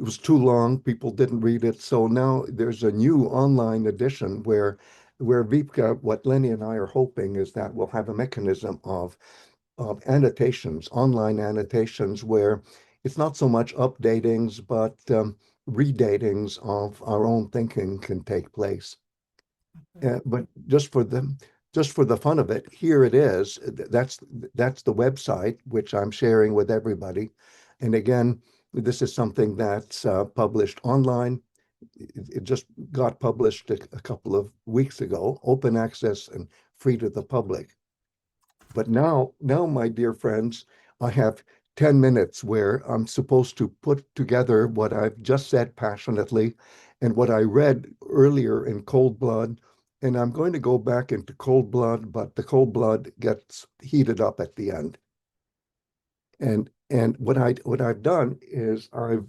it was too long. People didn't read it. So now there's a new online edition where Vipka, what Lenny and I are hoping is that we'll have a mechanism of annotations, online annotations, where it's not so much updatings, but redatings of our own thinking can take place. But just for the fun of it, here it is. That's the website which I'm sharing with everybody. And again, this is something that's published online. It just got published a couple of weeks ago, open access and free to the public. But now, my dear friends, I have 10 minutes where I'm supposed to put together what I've just said passionately and what I read earlier in Cold Blood. And I'm going to go back into Cold Blood, but the Cold Blood gets heated up at the end. And what I've done is I've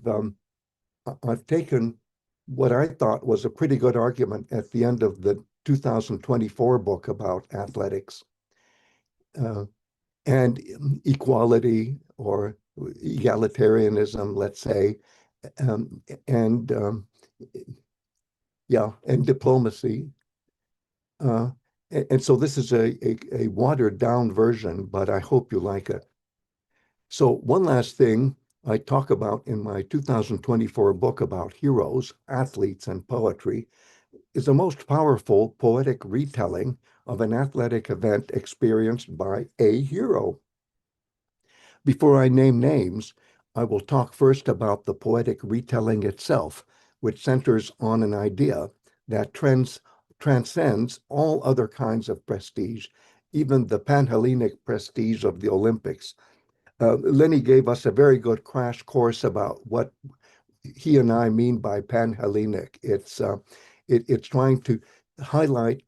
taken what I thought was a pretty good argument at the end of the 2024 book about athletics. And equality or egalitarianism, let's say, and and diplomacy. And so this is a watered down version, but I hope you like it. So one last thing I talk about in my 2024 book about heroes, athletes, and poetry is the most powerful poetic retelling of an athletic event experienced by a hero. Before I name names, I will talk first about the poetic retelling itself, which centers on an idea that transcends all other kinds of prestige, even the Panhellenic prestige of the Olympics. Lenny gave us a very good crash course about what he and I mean by Panhellenic. It's trying to highlight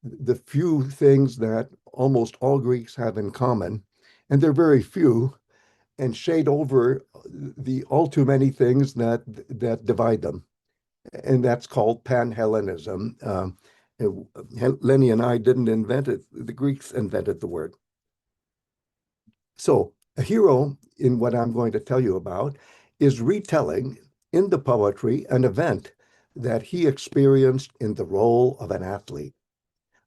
the few things that almost all Greeks have in common, and they're very few, and shade over the all too many things that divide them, and that's called Pan-Hellenism. Lenny and I didn't invent it; the Greeks invented the word. So, a hero in what I'm going to tell you about is retelling in the poetry an event that he experienced in the role of an athlete.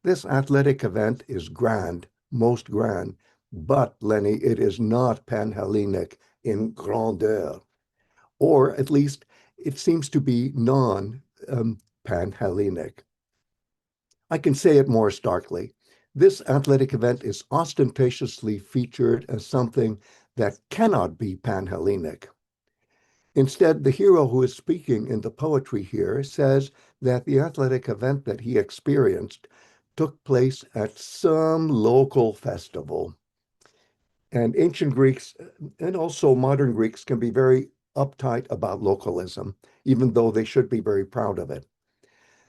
This athletic event is grand, most grand, but Lenny, it is not Panhellenic in grandeur, or at least it seems to be non-Panhellenic. I can say it more starkly. This athletic event is ostentatiously featured as something that cannot be Panhellenic. Instead, the hero who is speaking in the poetry here says that the athletic event that he experienced took place at some local festival. And ancient Greeks and also modern Greeks can be very uptight about localism, even though they should be very proud of it.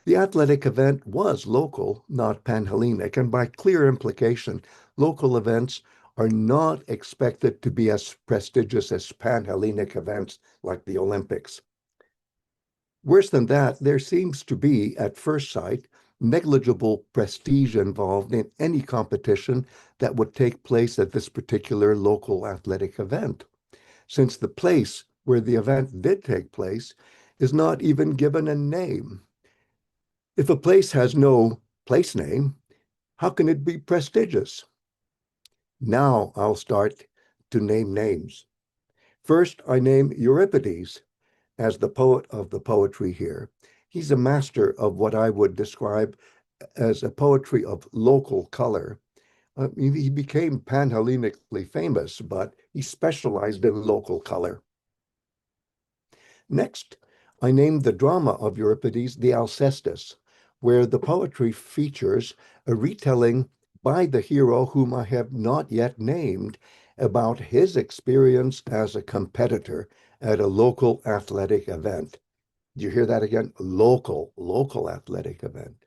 The athletic event was local, not Panhellenic, and by clear implication, local events are not expected to be as prestigious as Panhellenic events like the Olympics. Worse than that, there seems to be, at first sight, negligible prestige involved in any competition that would take place at this particular local athletic event, since the place where the event did take place is not even given a name. If a place has no place name, how can it be prestigious? Now I'll start to name names. First, I name Euripides as the poet of the poetry here. He's a master of what I would describe as a poetry of local color. He became Panhellenically famous, but he specialized in local color. Next, I named the drama of Euripides the Alcestis, where the poetry features a retelling by the hero whom I have not yet named about his experience as a competitor at a local athletic event. Do you hear that again? Local athletic event.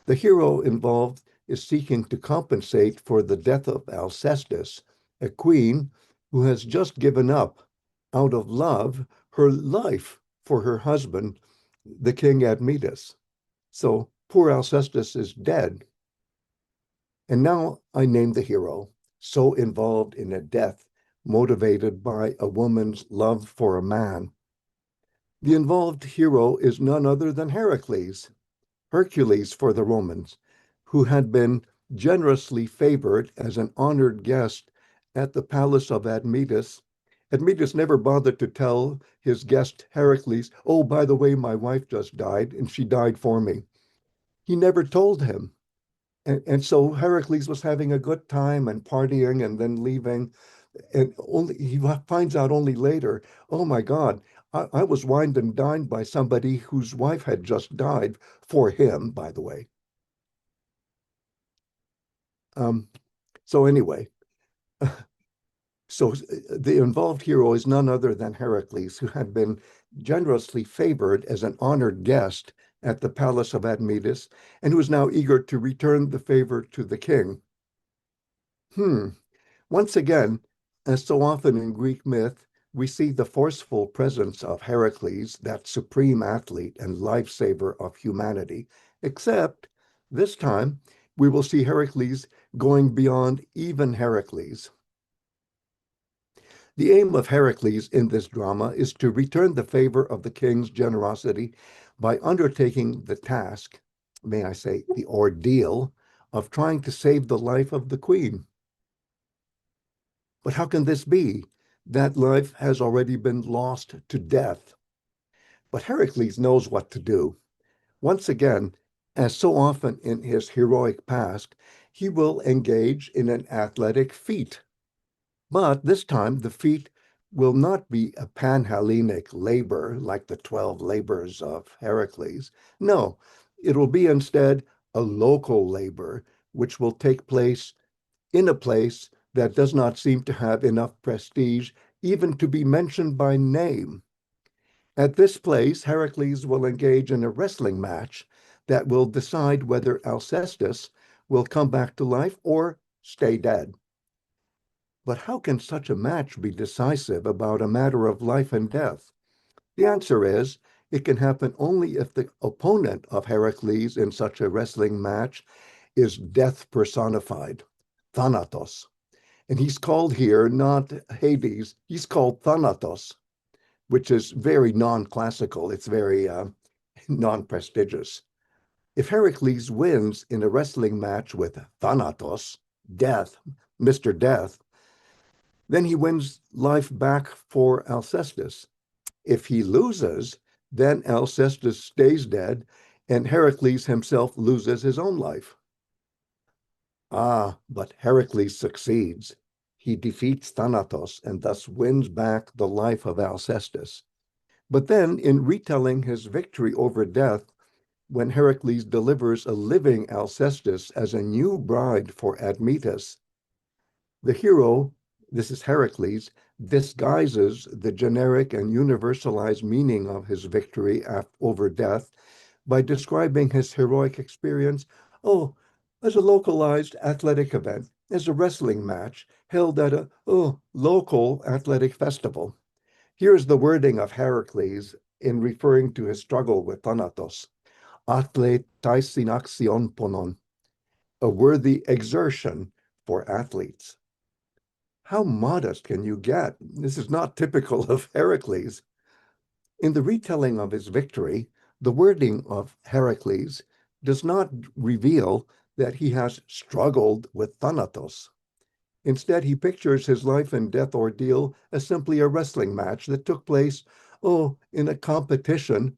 The hero involved is seeking to compensate for the death of Alcestis, a queen who has just given up, out of love, her life for her husband, the king Admetus. So poor Alcestis is dead. And now I name the hero, so involved in a death motivated by a woman's love for a man. The involved hero is none other than Heracles, Hercules for the Romans, who had been generously favored as an honored guest at the palace of Admetus. Admetus never bothered to tell his guest Heracles, oh, by the way, my wife just died and she died for me. He never told him. And so Heracles was having a good time and partying and then leaving. And only he finds out only later, oh my God, I was wined and dined by somebody whose wife had just died for him, by the way. Um, so anyway, so the involved hero is none other than Heracles, who had been generously favored as an honored guest at the palace of Admetus, and who is now eager to return the favor to the king. Once again, as so often in Greek myth, we see the forceful presence of Heracles, that supreme athlete and lifesaver of humanity, except this time we will see Heracles going beyond even Heracles. The aim of Heracles in this drama is to return the favor of the king's generosity by undertaking the task, may I say, the ordeal, of trying to save the life of the queen. But how can this be? That life has already been lost to death. But Heracles knows what to do. Once again, as so often in his heroic past, he will engage in an athletic feat. But this time, the feat will not be a Panhellenic labor like the 12 labors of Heracles. No, it will be instead a local labor, which will take place in a place that does not seem to have enough prestige even to be mentioned by name. At this place, Heracles will engage in a wrestling match that will decide whether Alcestis will come back to life or stay dead. But how can such a match be decisive about a matter of life and death? The answer is it can happen only if the opponent of Heracles in such a wrestling match is death personified, Thanatos. And he's called here not Hades, he's called Thanatos, which is very non-classical. It's very non-prestigious. If Heracles wins in a wrestling match with Thanatos, Death, Mr. Death, then he wins life back for Alcestis. If he loses, then Alcestis stays dead and Heracles himself loses his own life. Ah, but Heracles succeeds. He defeats Thanatos and thus wins back the life of Alcestis. But then, in retelling his victory over death, when Heracles delivers a living Alcestis as a new bride for Admetus, the hero, this is Heracles, disguises the generic and universalized meaning of his victory over death by describing his heroic experience, as a localized athletic event, as a wrestling match held at a local athletic festival. Here's the wording of Heracles in referring to his struggle with Thanatos. Athletais in action ponon, a worthy exertion for athletes. How modest can you get? This is not typical of Heracles. In the retelling of his victory, the wording of Heracles does not reveal that he has struggled with Thanatos. Instead, he pictures his life and death ordeal as simply a wrestling match that took place, in a competition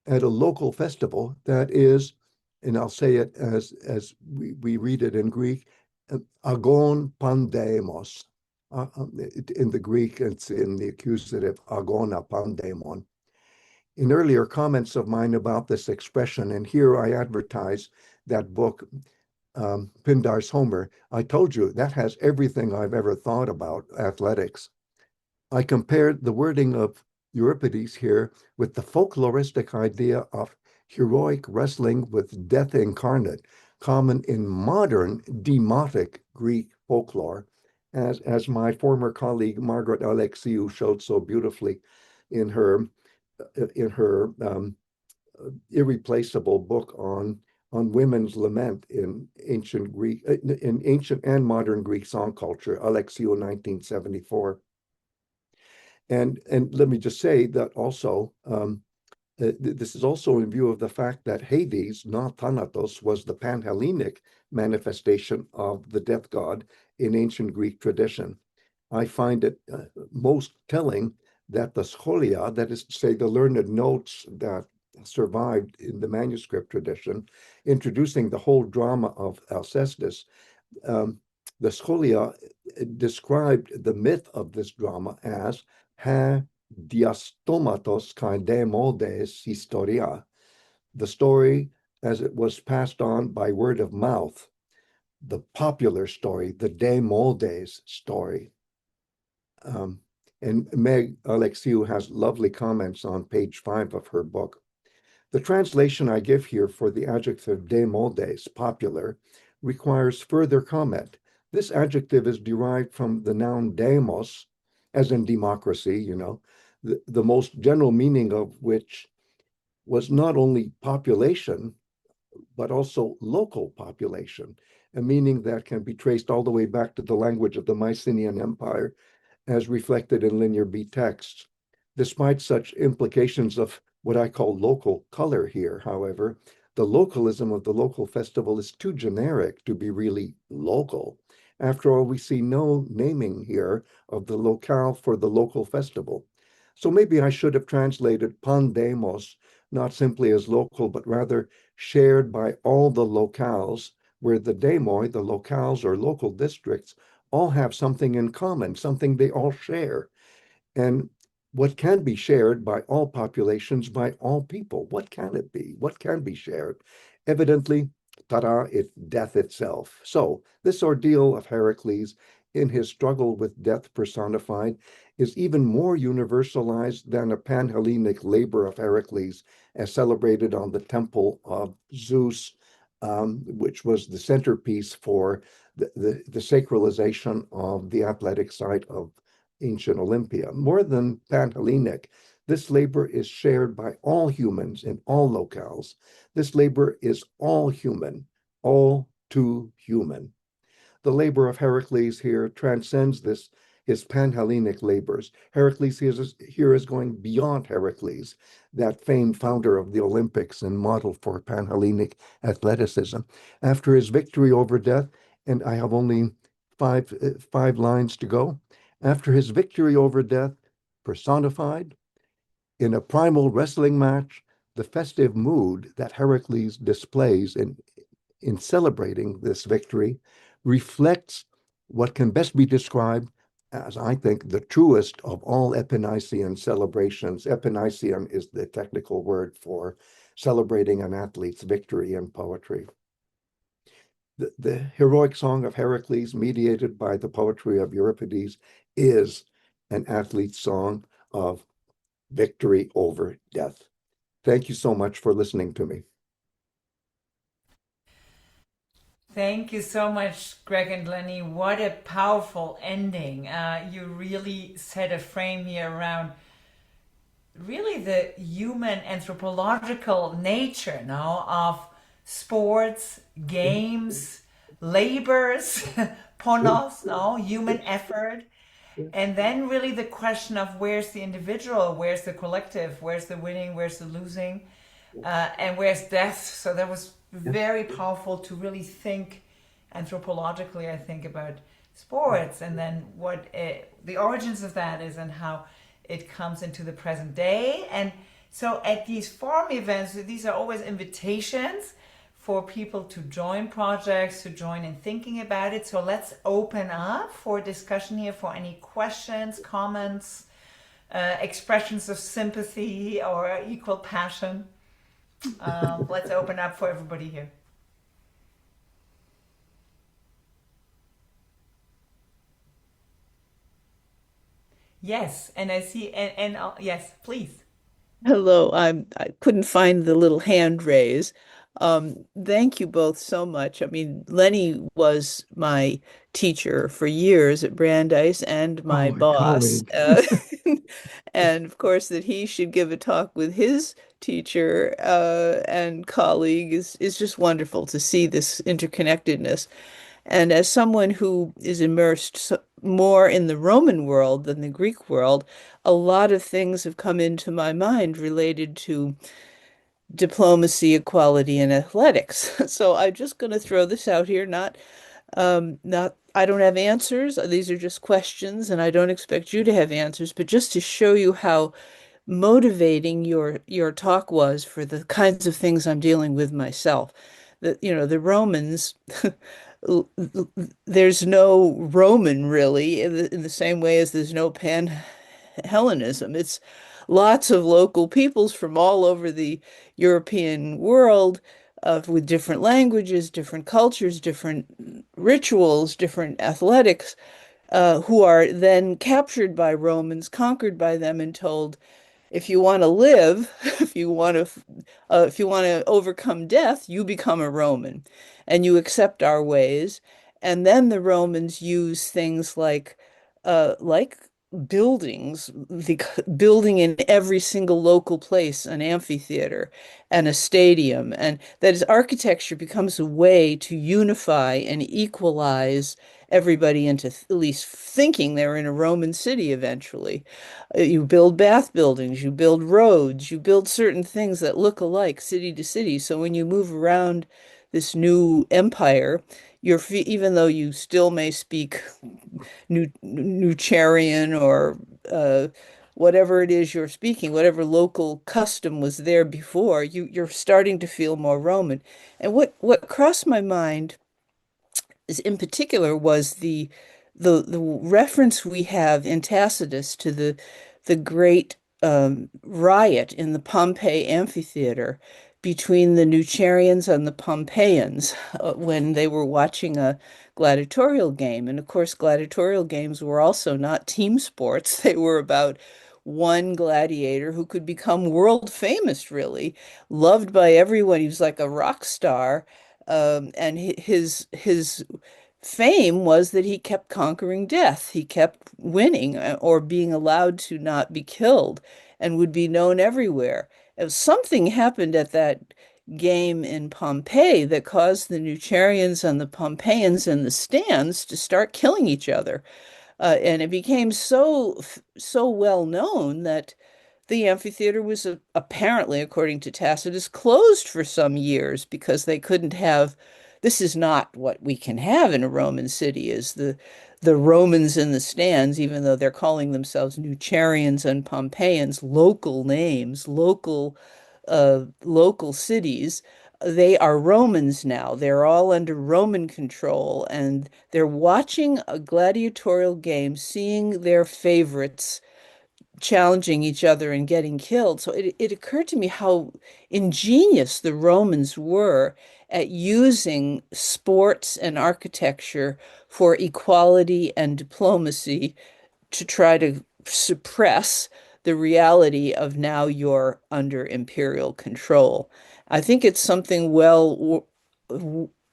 at a local festival that is, and I'll say it as we read it in Greek, agon pandemos. In the Greek, it's in the accusative agona pandemon. In earlier comments of mine about this expression, and here I advertise that book, Pindar's Homer, I told you that has everything I've ever thought about athletics. I compared the wording of Euripides here with the folkloristic idea of heroic wrestling with death incarnate, common in modern demotic Greek folklore, as my former colleague Margaret Alexiou showed so beautifully in her irreplaceable book on women's lament in ancient Greek, in ancient and modern Greek song culture, Alexiou, 1974. And let me just say that also, this is also in view of the fact that Hades, not Thanatos, was the Panhellenic manifestation of the death god in ancient Greek tradition. I find it most telling that the scholia, that is to say, the learned notes that survived in the manuscript tradition, introducing the whole drama of Alcestis, um, the scholia described the myth of this drama as ha diastomatos kai demodes historia, the story as it was passed on by word of mouth, the popular story, the demodes story. Um, and Meg Alexiou has lovely comments on page 5 of her book. The translation I give here for the adjective demodes, popular, requires further comment. This adjective is derived from the noun demos, as in democracy, the most general meaning of which was not only population, but also local population, a meaning that can be traced all the way back to the language of the Mycenaean Empire as reflected in Linear B texts. Despite such implications of what I call local color here, however, the localism of the local festival is too generic to be really local. After all, we see no naming here of the locale for the local festival. So maybe I should have translated pandemos not simply as local, but rather shared by all the locales, where the demoi, the locales or local districts, all have something in common, something they all share. And what can be shared by all populations, by all people? What can it be? What can be shared? Evidently, ta-da, it's death itself. So this ordeal of Heracles in his struggle with death personified is even more universalized than a Panhellenic labor of Heracles as celebrated on the temple of Zeus, which was the centerpiece for the sacralization of the athletic site of ancient Olympia. More than Panhellenic, this labor is shared by all humans in all locales. This labor is all human, all too human. The labor of Heracles here transcends his Panhellenic labors. Heracles here is going beyond Heracles, that famed founder of the Olympics and model for Panhellenic athleticism. After his victory over death, and I have only five lines to go. After his victory over death, personified in a primal wrestling match, the festive mood that Heracles displays in celebrating this victory reflects what can best be described as, I think, the truest of all Epinician celebrations. Epinician is the technical word for celebrating an athlete's victory in poetry. The heroic song of Heracles, mediated by the poetry of Euripides, is an athlete's song of victory over death. Thank you so much for listening to me. Thank you so much, Greg and Lenny. What a powerful ending. You really set a frame here around really the human anthropological nature now of sports, games, labors, ponos, no, human effort. And then really the question of where's the individual, where's the collective, where's the winning, where's the losing, and where's death. So that was very powerful to really think anthropologically, I think, about sports and then what the origins of that is and how it comes into the present day. And so at these forum events, these are always invitations for people to join projects, to join in thinking about it. So let's open up for discussion here for any questions, comments, expressions of sympathy or equal passion. Let's open up for everybody here. Yes, and I see, and yes, please. Hello, I couldn't find the little hand raise. Thank you both so much. I mean, Lenny was my teacher for years at Brandeis and my boss. Colleague. And of course, that he should give a talk with his teacher and colleague is just wonderful to see this interconnectedness. And as someone who is immersed more in the Roman world than the Greek world, a lot of things have come into my mind related to diplomacy, equality, and athletics. So I'm just going to throw this out here, not I don't have answers. These are just questions, and I don't expect you to have answers, but just to show you how motivating your talk was for the kinds of things I'm dealing with myself. The Romans, there's no Roman really in the same way as there's no Pan-Hellenism. It's lots of local peoples from all over the European world with different languages, different cultures, different rituals, different athletics, who are then captured by Romans, conquered by them, and told, if you want to live, if you want to overcome death, you become a Roman, and you accept our ways. And then the Romans use things like buildings, the building in every single local place, an amphitheater and a stadium, and that is architecture becomes a way to unify and equalize everybody into at least thinking they're in a Roman city eventually. You build bath buildings, you build roads, you build certain things that look alike city to city. So when you move around this new empire, even though you still may speak Nucharian or whatever it is you're speaking, whatever local custom was there before, you're starting to feel more Roman. And what crossed my mind is in particular was the reference we have in Tacitus to the great riot in the Pompey amphitheater between the Nucharians and the Pompeians when they were watching a gladiatorial game. And of course, gladiatorial games were also not team sports. They were about one gladiator who could become world famous, really, loved by everyone. He was like a rock star. And his fame was that he kept conquering death. He kept winning or being allowed to not be killed and would be known everywhere. If something happened at that game in Pompeii that caused the Nucharians and the Pompeians in the stands to start killing each other. And it became so well known that the amphitheater was apparently, according to Tacitus, closed for some years because they couldn't have. This is not what we can have in a Roman city, is the Romans in the stands, even though they're calling themselves Nucharians and Pompeians, local names, local cities. They are Romans now. They're all under Roman control, and they're watching a gladiatorial game, seeing their favorites challenging each other and getting killed. So it occurred to me how ingenious the Romans were at using sports and architecture for equality and diplomacy to try to suppress the reality of now you're under imperial control. I think it's something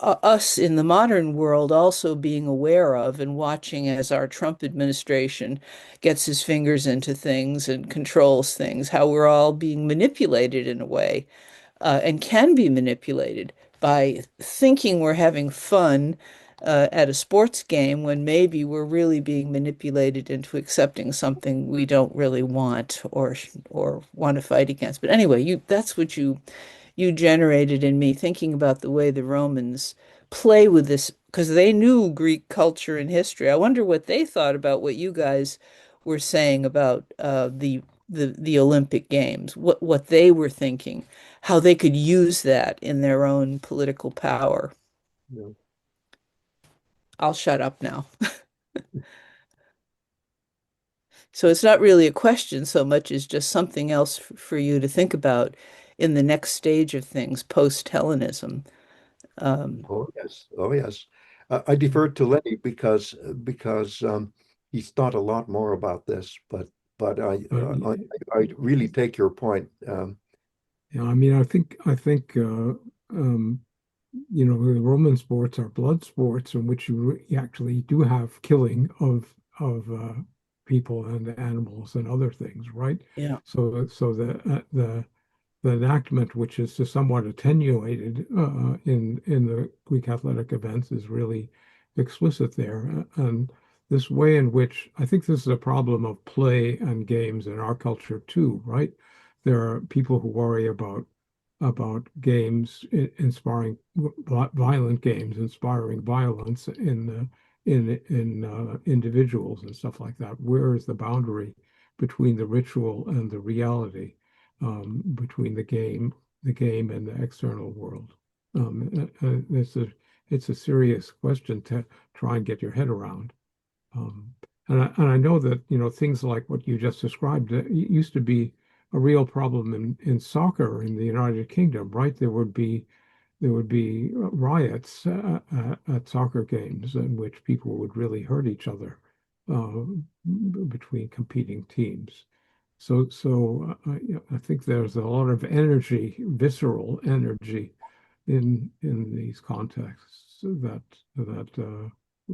us in the modern world also being aware of and watching as our Trump administration gets his fingers into things and controls things, how we're all being manipulated in a way, and can be manipulated by thinking we're having fun at a sports game when maybe we're really being manipulated into accepting something we don't really want or want to fight against. But anyway, that's what you generated in me thinking about the way the Romans play with this because they knew Greek culture and history. I wonder what they thought about what you guys were saying about the Olympic Games, what they were thinking, how they could use that in their own political power. Yeah. I'll shut up now. So it's not really a question so much as just something else for you to think about in the next stage of things, post-Hellenism. Oh yes, oh yes. I deferred to Lenny because he's thought a lot more about this, but I really take your point. Yeah, I mean, I think the Roman sports are blood sports in which you actually do have killing of people and animals and other things, right? Yeah. So the enactment, which is somewhat attenuated in the Greek athletic events, is really explicit there. And this way in which I think this is a problem of play and games in our culture too, right? There are people who worry about games inspiring violent games, inspiring violence in individuals and stuff like that. Where is the boundary between the ritual and the reality, between the game and the external world? It's a serious question to try and get your head around. Um, and I know that, things like what you just described used to be a real problem in soccer in the United Kingdom, right? There would be riots at soccer games in which people would really hurt each other uh, between competing teams. I think there's a lot of energy, visceral energy, in these contexts that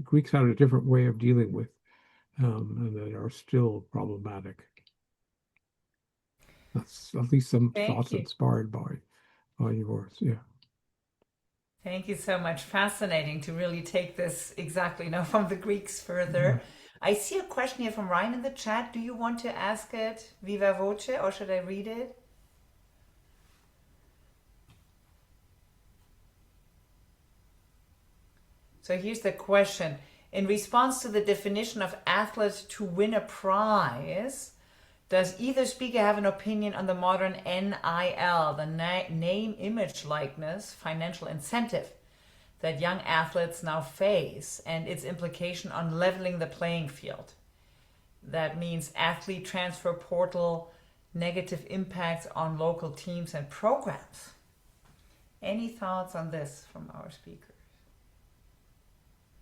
Greeks had a different way of dealing with, and that are still problematic. That's at least some Thank thoughts you. inspired by yours. Yeah. Thank you so much. Fascinating to really take this exactly now from the Greeks further. I see a question here from Ryan in the chat. Do you want to ask it viva voce or should I read it? So here's the question. In response to the definition of athlete to win a prize, does either speaker have an opinion on the modern NIL, the name, image, likeness, financial incentive that young athletes now face and its implication on leveling the playing field? That means athlete transfer portal, negative impacts on local teams and programs. Any thoughts on this from our speakers?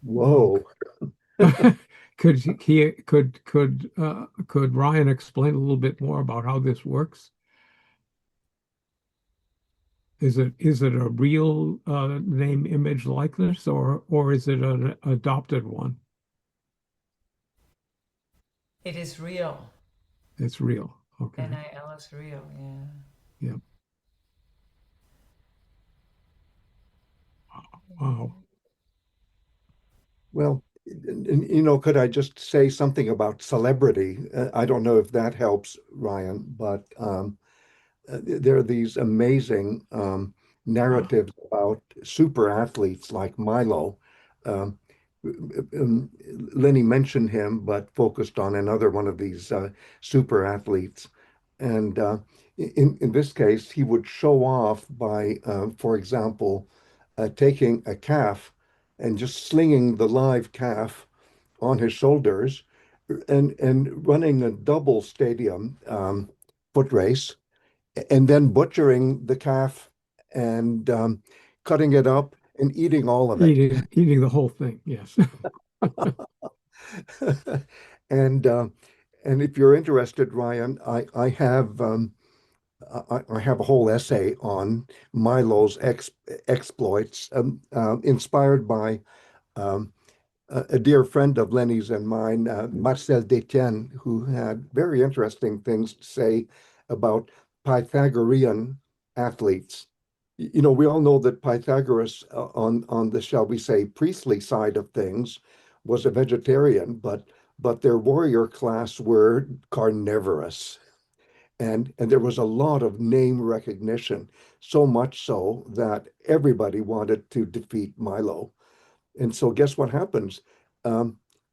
Whoa. Could Ryan explain a little bit more about how this works? Is it a real name, image, likeness, or is it an adopted one? It is real. It's real. Okay. NIL is real, yeah. Yeah. Wow. Well, could I just say something about celebrity? I don't know if that helps, Ryan, but there are these amazing narratives about super athletes like Milo. Um, Lenny mentioned him, but focused on another one of these super athletes. And in this case, he would show off by, for example, taking a calf and just slinging the live calf on his shoulders and running a double stadium foot race and then butchering the calf and cutting it up and eating all of it. Eating the whole thing, yes. And and if you're interested, Ryan, I have a whole essay on Milo's exploits, inspired by um, a dear friend of Lenny's and mine, Marcel Détienne, who had very interesting things to say about Pythagorean athletes. We all know that Pythagoras, on the, shall we say, priestly side of things, was a vegetarian, but their warrior class were carnivorous. And there was a lot of name recognition, so much so that everybody wanted to defeat Milo. And so, guess what happens?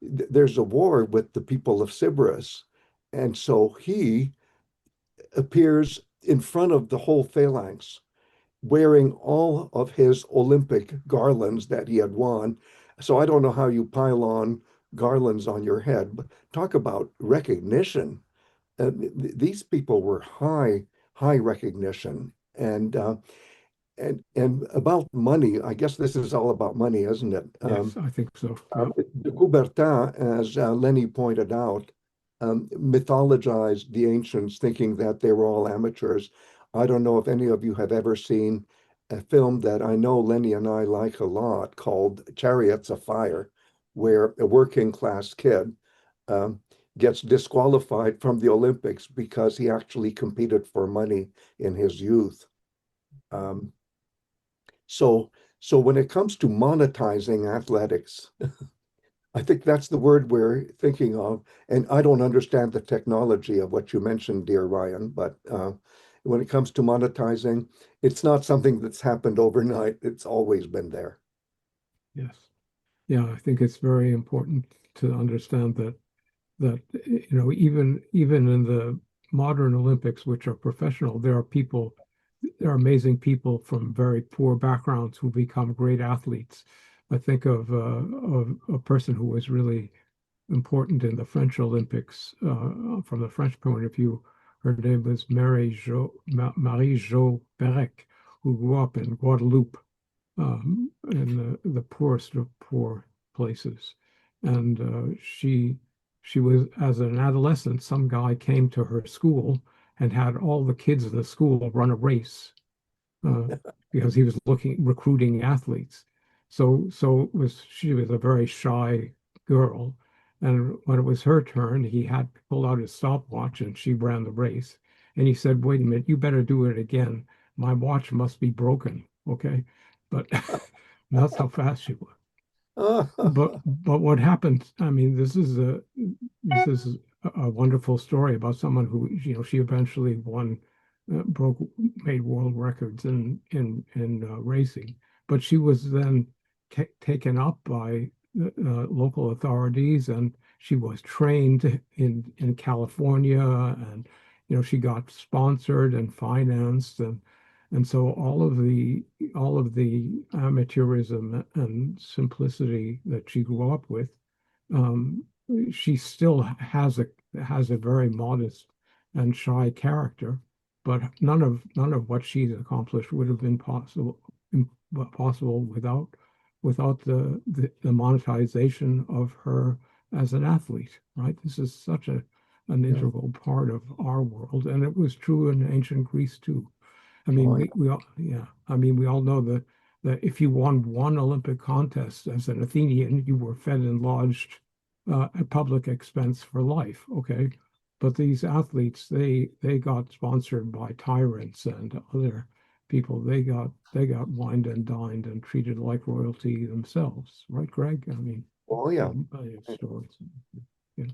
There's a war with the people of Sybaris. And so he appears in front of the whole phalanx, wearing all of his Olympic garlands that he had won. So, I don't know how you pile on garlands on your head, but talk about recognition. These people were high recognition. And about money, I guess this is all about money, isn't it? Yes, I think so. Yeah. The Coubertin, as Lenny pointed out, mythologized the ancients, thinking that they were all amateurs. I don't know if any of you have ever seen a film that I know Lenny and I like a lot called Chariots of Fire, where a working class kid um, gets disqualified from the Olympics because he actually competed for money in his youth. Um, so So when it comes to monetizing athletics, I think that's the word we're thinking of. And I don't understand the technology of what you mentioned, dear Ryan, but when it comes to monetizing, it's not something that's happened overnight. It's always been there. Yes. Yeah, I think it's very important to understand that even in the modern Olympics, which are professional, there are amazing people from very poor backgrounds who become great athletes. I think of a person who was really important in the French Olympics from the French point of view. Her name was Marie-Jo Perec, who grew up in Guadeloupe, in the poorest of poor places. And she was, as an adolescent, some guy came to her school and had all the kids in the school run a race uh, because he was recruiting athletes. She was a very shy girl. And when it was her turn, he had pulled out his stopwatch and she ran the race. And he said, "Wait a minute, you better do it again. My watch must be broken." Okay. But that's how fast she was. But what happened? I mean, this is a wonderful story about someone who, she eventually made world records in racing. But she was then taken up by local authorities, and she was trained in California, and she got sponsored and financed, and so all of the amateurism and simplicity that she grew up with, um, she still has a very modest and shy character, but none of what she's accomplished would have been possible without the monetization of her as an athlete, right? This is such an Yeah. integral part of our world, and it was true in ancient Greece too. I mean, Oh, we all, yeah. I mean, we all know that if you won one Olympic contest as an Athenian, you were fed and lodged at public expense for life. Okay, but these athletes, they got sponsored by tyrants and other people. They got wined and dined and treated like royalty themselves, right, Greg? I mean, oh yeah. I have stories. Yeah.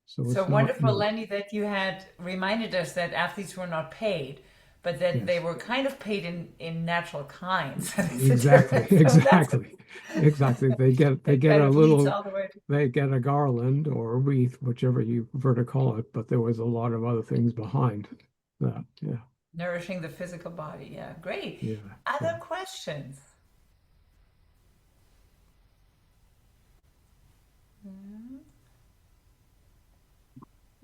So So it's not wonderful, new. Lenny, that you had reminded us that athletes were not paid, but that they Yes. were kind of paid in natural kinds. That's the Exactly, difference. So that's exactly. They that get kind a of leads little, all the way to. they get a garland or a wreath, whichever you prefer to call it, but there was a lot of other things behind that. Yeah, Nourishing the physical body. Yeah, great. yeah, Other yeah. questions?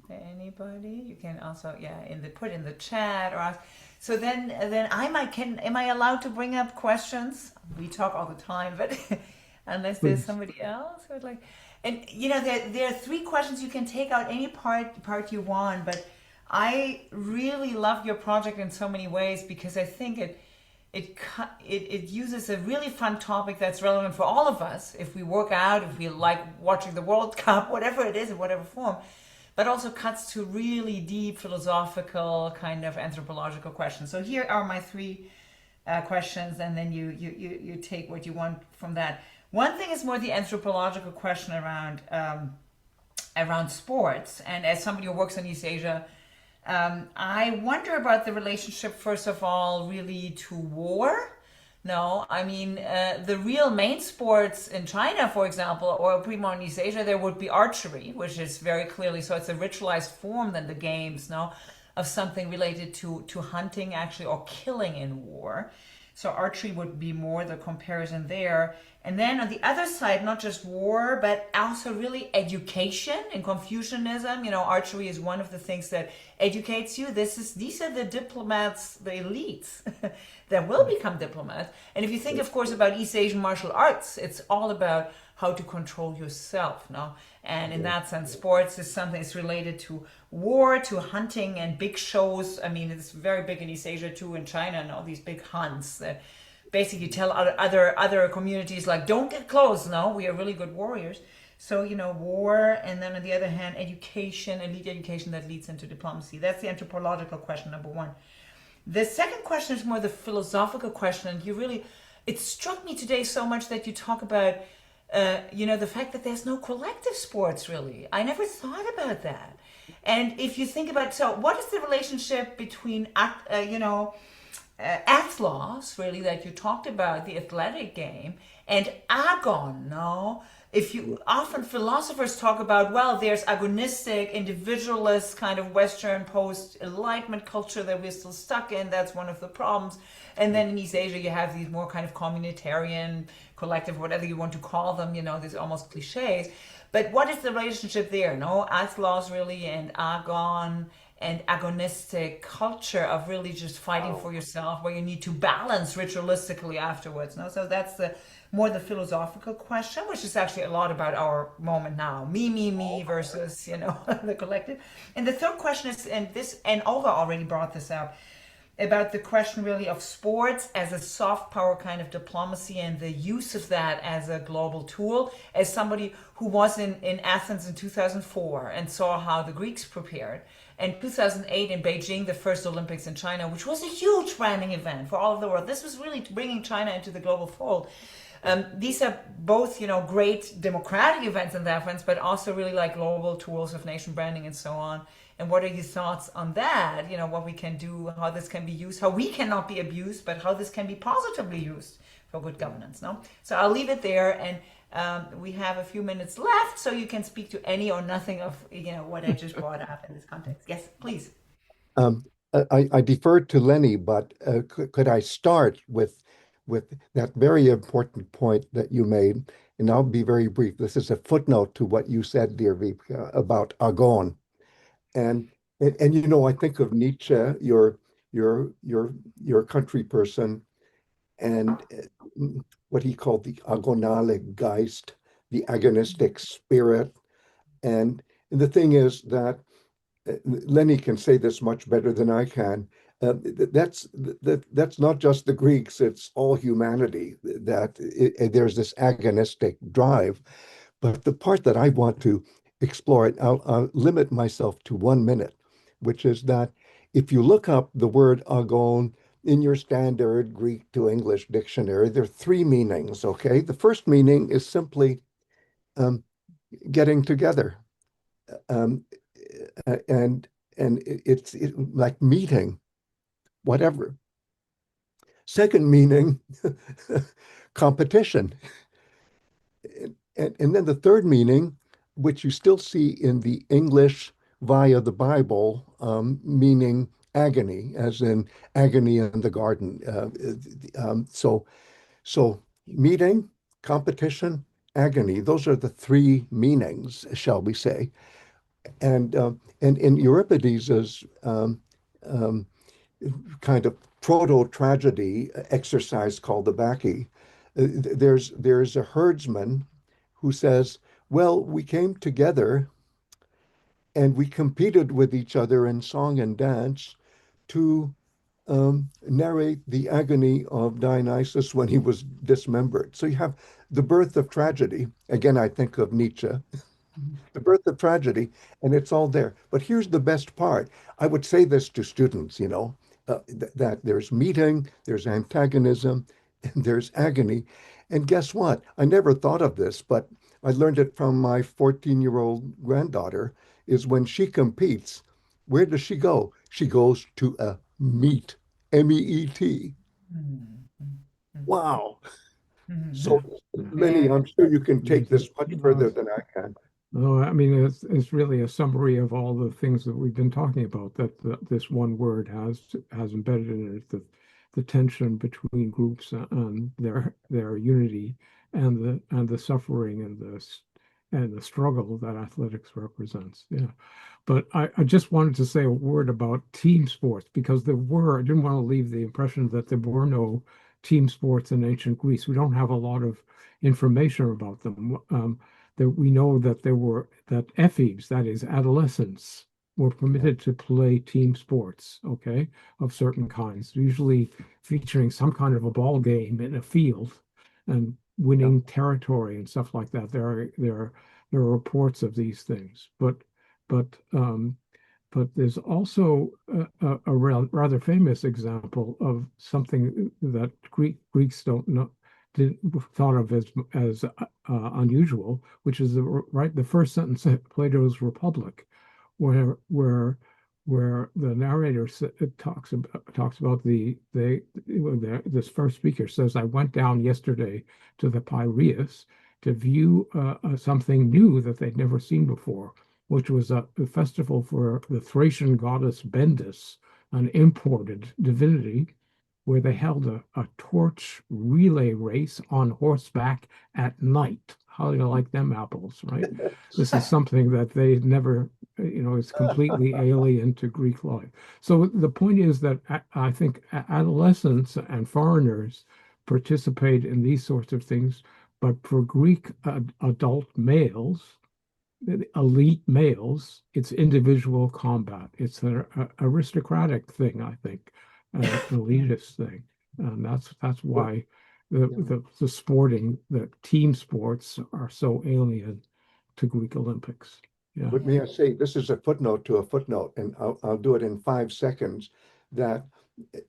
Anybody? You can also, yeah, put in the chat or ask. So then am I allowed to bring up questions? We talk all the time, but unless there's Please. somebody else who would like, and there are three questions. You can take out any part you want, but I really love your project in so many ways because I think it uses a really fun topic that's relevant for all of us if we work out, if we like watching the World Cup, whatever it is, in whatever form, but also cuts to really deep philosophical kind of anthropological questions. So here are my three questions, and then you take what you want from that. One thing is more the anthropological question around sports, and as somebody who works in East Asia, I wonder about the relationship, first of all, really to war. No, I mean, the real main sports in China, for example, or pre-modern East Asia, there would be archery, which is very clearly, so it's a ritualized form than the games, no, of something related to hunting actually or killing in war. So archery would be more the comparison there. And then on the other side, not just war, but also really education and Confucianism. Archery is one of the things that educates you. These are the diplomats, the elites that will become diplomats. And if you think, of course, about East Asian martial arts, it's all about how to control yourself, no? And in that sense, sports is something that's related to war, to hunting and big shows. I mean, it's very big in East Asia too, in China, and all these big hunts that basically tell other communities like, don't get close, no, we are really good warriors. So, war, and then on the other hand, education, elite education that leads into diplomacy. That's the anthropological question, number one. The second question is more the philosophical question, and you really it struck me today so much that you talk about, the fact that there's no collective sports really. I never thought about that. And if you think about, so what is the relationship between, athlos, really, that you talked about, the athletic game, and agon, no? If you often philosophers talk about, well, there's agonistic, individualist kind of Western post-Enlightenment culture that we're still stuck in. That's one of the problems. And then in East Asia, you have these more kind of communitarian, collective, whatever you want to call them, these almost cliches. But what is the relationship there? No, athlos really, and agon, and agonistic culture of really just fighting for yourself, where you need to balance ritualistically afterwards. No, so that's the more the philosophical question, which is actually a lot about our moment now: me versus the collective. And the third question is, and Olga already brought this up, about the question really of sports as a soft power kind of diplomacy and the use of that as a global tool. As somebody who was in Athens in 2004 and saw how the Greeks prepared, and 2008 in Beijing, the first Olympics in China, which was a huge branding event for all of the world. This was really bringing China into the global fold. These are both, great democratic events in that sense, but also really like global tools of nation branding and so on. And what are your thoughts on that? What we can do, how this can be used, how we cannot be abused, but how this can be positively used for good governance, no? So I'll leave it there, and we have a few minutes left, so you can speak to any or nothing of, what I just brought up in this context. Yes, please. Um, I deferred to Lenny, but could I start with that very important point that you made? And I'll be very brief. This is a footnote to what you said, dear Vipka, about agon. And I think of Nietzsche, your country person, and what he called the agonale Geist, the agonistic spirit. And the thing is that Lenny can say this much better than I can. That's not just the Greeks; it's all humanity. There's this agonistic drive. But the part that I want to explore, I'll limit myself to 1 minute, which is that if you look up the word agon in your standard Greek to English dictionary, there are three meanings. Okay, the first meaning is simply um, getting together. Um, and it's like meeting, whatever. Second meaning, competition. And then the third meaning, which you still see in the English via the Bible, meaning agony, as in agony in the garden. So meeting, competition, agony. Those are the three meanings, shall we say? And in Euripides's kind of proto-tragedy exercise called the Bacchae, there's a herdsman who says, "Well, we came together and we competed with each other in song and dance to narrate the agony of Dionysus when he was dismembered." So you have the birth of tragedy. Again, I think of Nietzsche, the birth of tragedy, and it's all there. But here's the best part. I would say this to students, that there's meeting, there's antagonism, and there's agony. And guess what? I never thought of this, but I learned it from my 14-year-old granddaughter, is when she competes, where does she go? She goes to a meet, MEET. Wow. So, Lenny, I'm sure you can take this much further than I can. No, I mean, it's really a summary of all the things that we've been talking about, that this one word has embedded in it, the tension between groups and their unity, and the suffering and the struggle that athletics represents. Yeah. But I just wanted to say a word about team sports, because I didn't want to leave the impression that there were no team sports in ancient Greece. We don't have a lot of information about them. That we know that that ephebes, that is adolescents, were permitted to play team sports, okay, of certain kinds, usually featuring some kind of a ball game in a field and winning territory and stuff like that. There are reports of these things, but there's also a rather famous example of something that Greeks don't know, thought of as unusual, which is the first sentence of Plato's Republic, where the narrator talks about this first speaker says, "I went down yesterday to the Piraeus to view something new that they'd never seen before, which was a festival for the Thracian goddess Bendis, an imported divinity, where they held a torch relay race on horseback at night." How do you like them apples, right? This is something that they never, is completely alien to Greek life. So the point is that I think adolescents and foreigners participate in these sorts of things, but for Greek adult males, elite males, it's individual combat. It's an aristocratic thing, I think, elitist thing, and that's why the team sports are so alien to Greek Olympics. Yeah. But may I say, this is a footnote to a footnote, and I'll do it in 5 seconds, that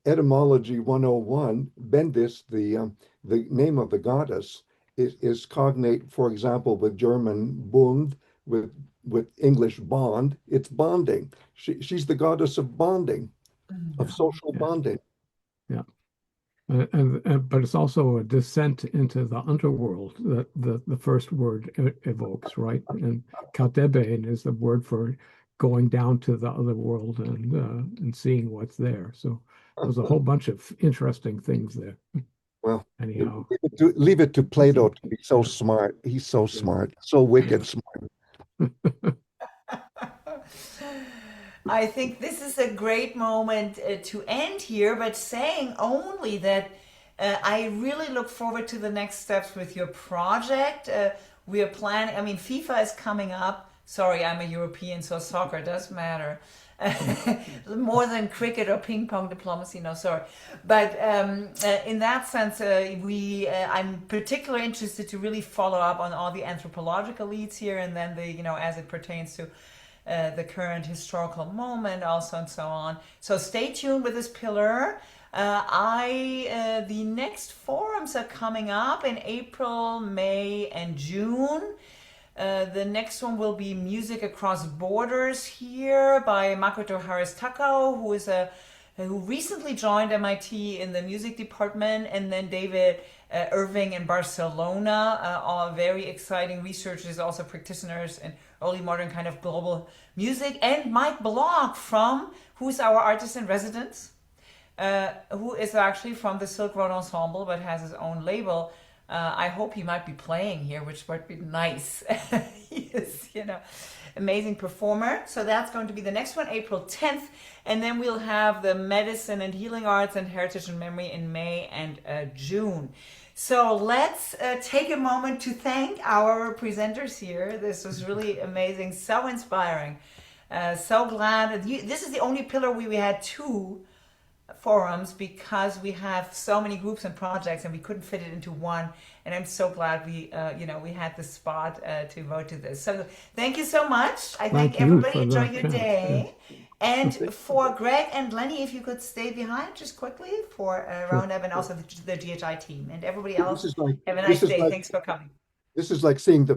etymology 101, Bendis, the name of the goddess, is cognate, for example, with German Bund, with English bond, it's bonding. She's the goddess of bonding, of social bonding. Yeah. But it's also a descent into the underworld that the first word evokes, right? And kateben is the word for going down to the other world and seeing what's there. So there's a whole bunch of interesting things there. Well, anyhow, leave it to Plato to be so smart. He's so smart, so wicked smart. I think this is a great moment to end here, but saying only that I really look forward to the next steps with your project. We are planning, I mean, FIFA is coming up. Sorry, I'm a European, so soccer does matter. More than cricket or ping pong diplomacy, no, sorry. But in that sense, I'm particularly interested to really follow up on all the anthropological leads here, and then as it pertains to the current historical moment also, and so on. So stay tuned with this pillar. The next forums are coming up in April, May, and June. The next one will be Music Across Borders here by Makoto Harris-Takao, who recently joined MIT in the music department, and then David Irving in Barcelona, all very exciting researchers, also practitioners in early modern kind of global music, and Mike Block who's our artist in residence, who is actually from the Silk Road Ensemble but has his own label. I hope he might be playing here, which would be nice. He is, amazing performer. So that's going to be the next one, April 10th. And then we'll have the medicine and healing arts and heritage and memory in May and June. So let's take a moment to thank our presenters here. This was really amazing, so inspiring. So glad. This is the only pillar we had two forums because we have so many groups and projects and we couldn't fit it into one, and I'm so glad we had the spot to vote to this. So thank you so much. I thank everybody. Enjoy your day. And for Greg and Lenny, if you could stay behind just quickly for Roundup, and also the GHI team and everybody else. Have a nice day. Thanks for coming. This is like seeing the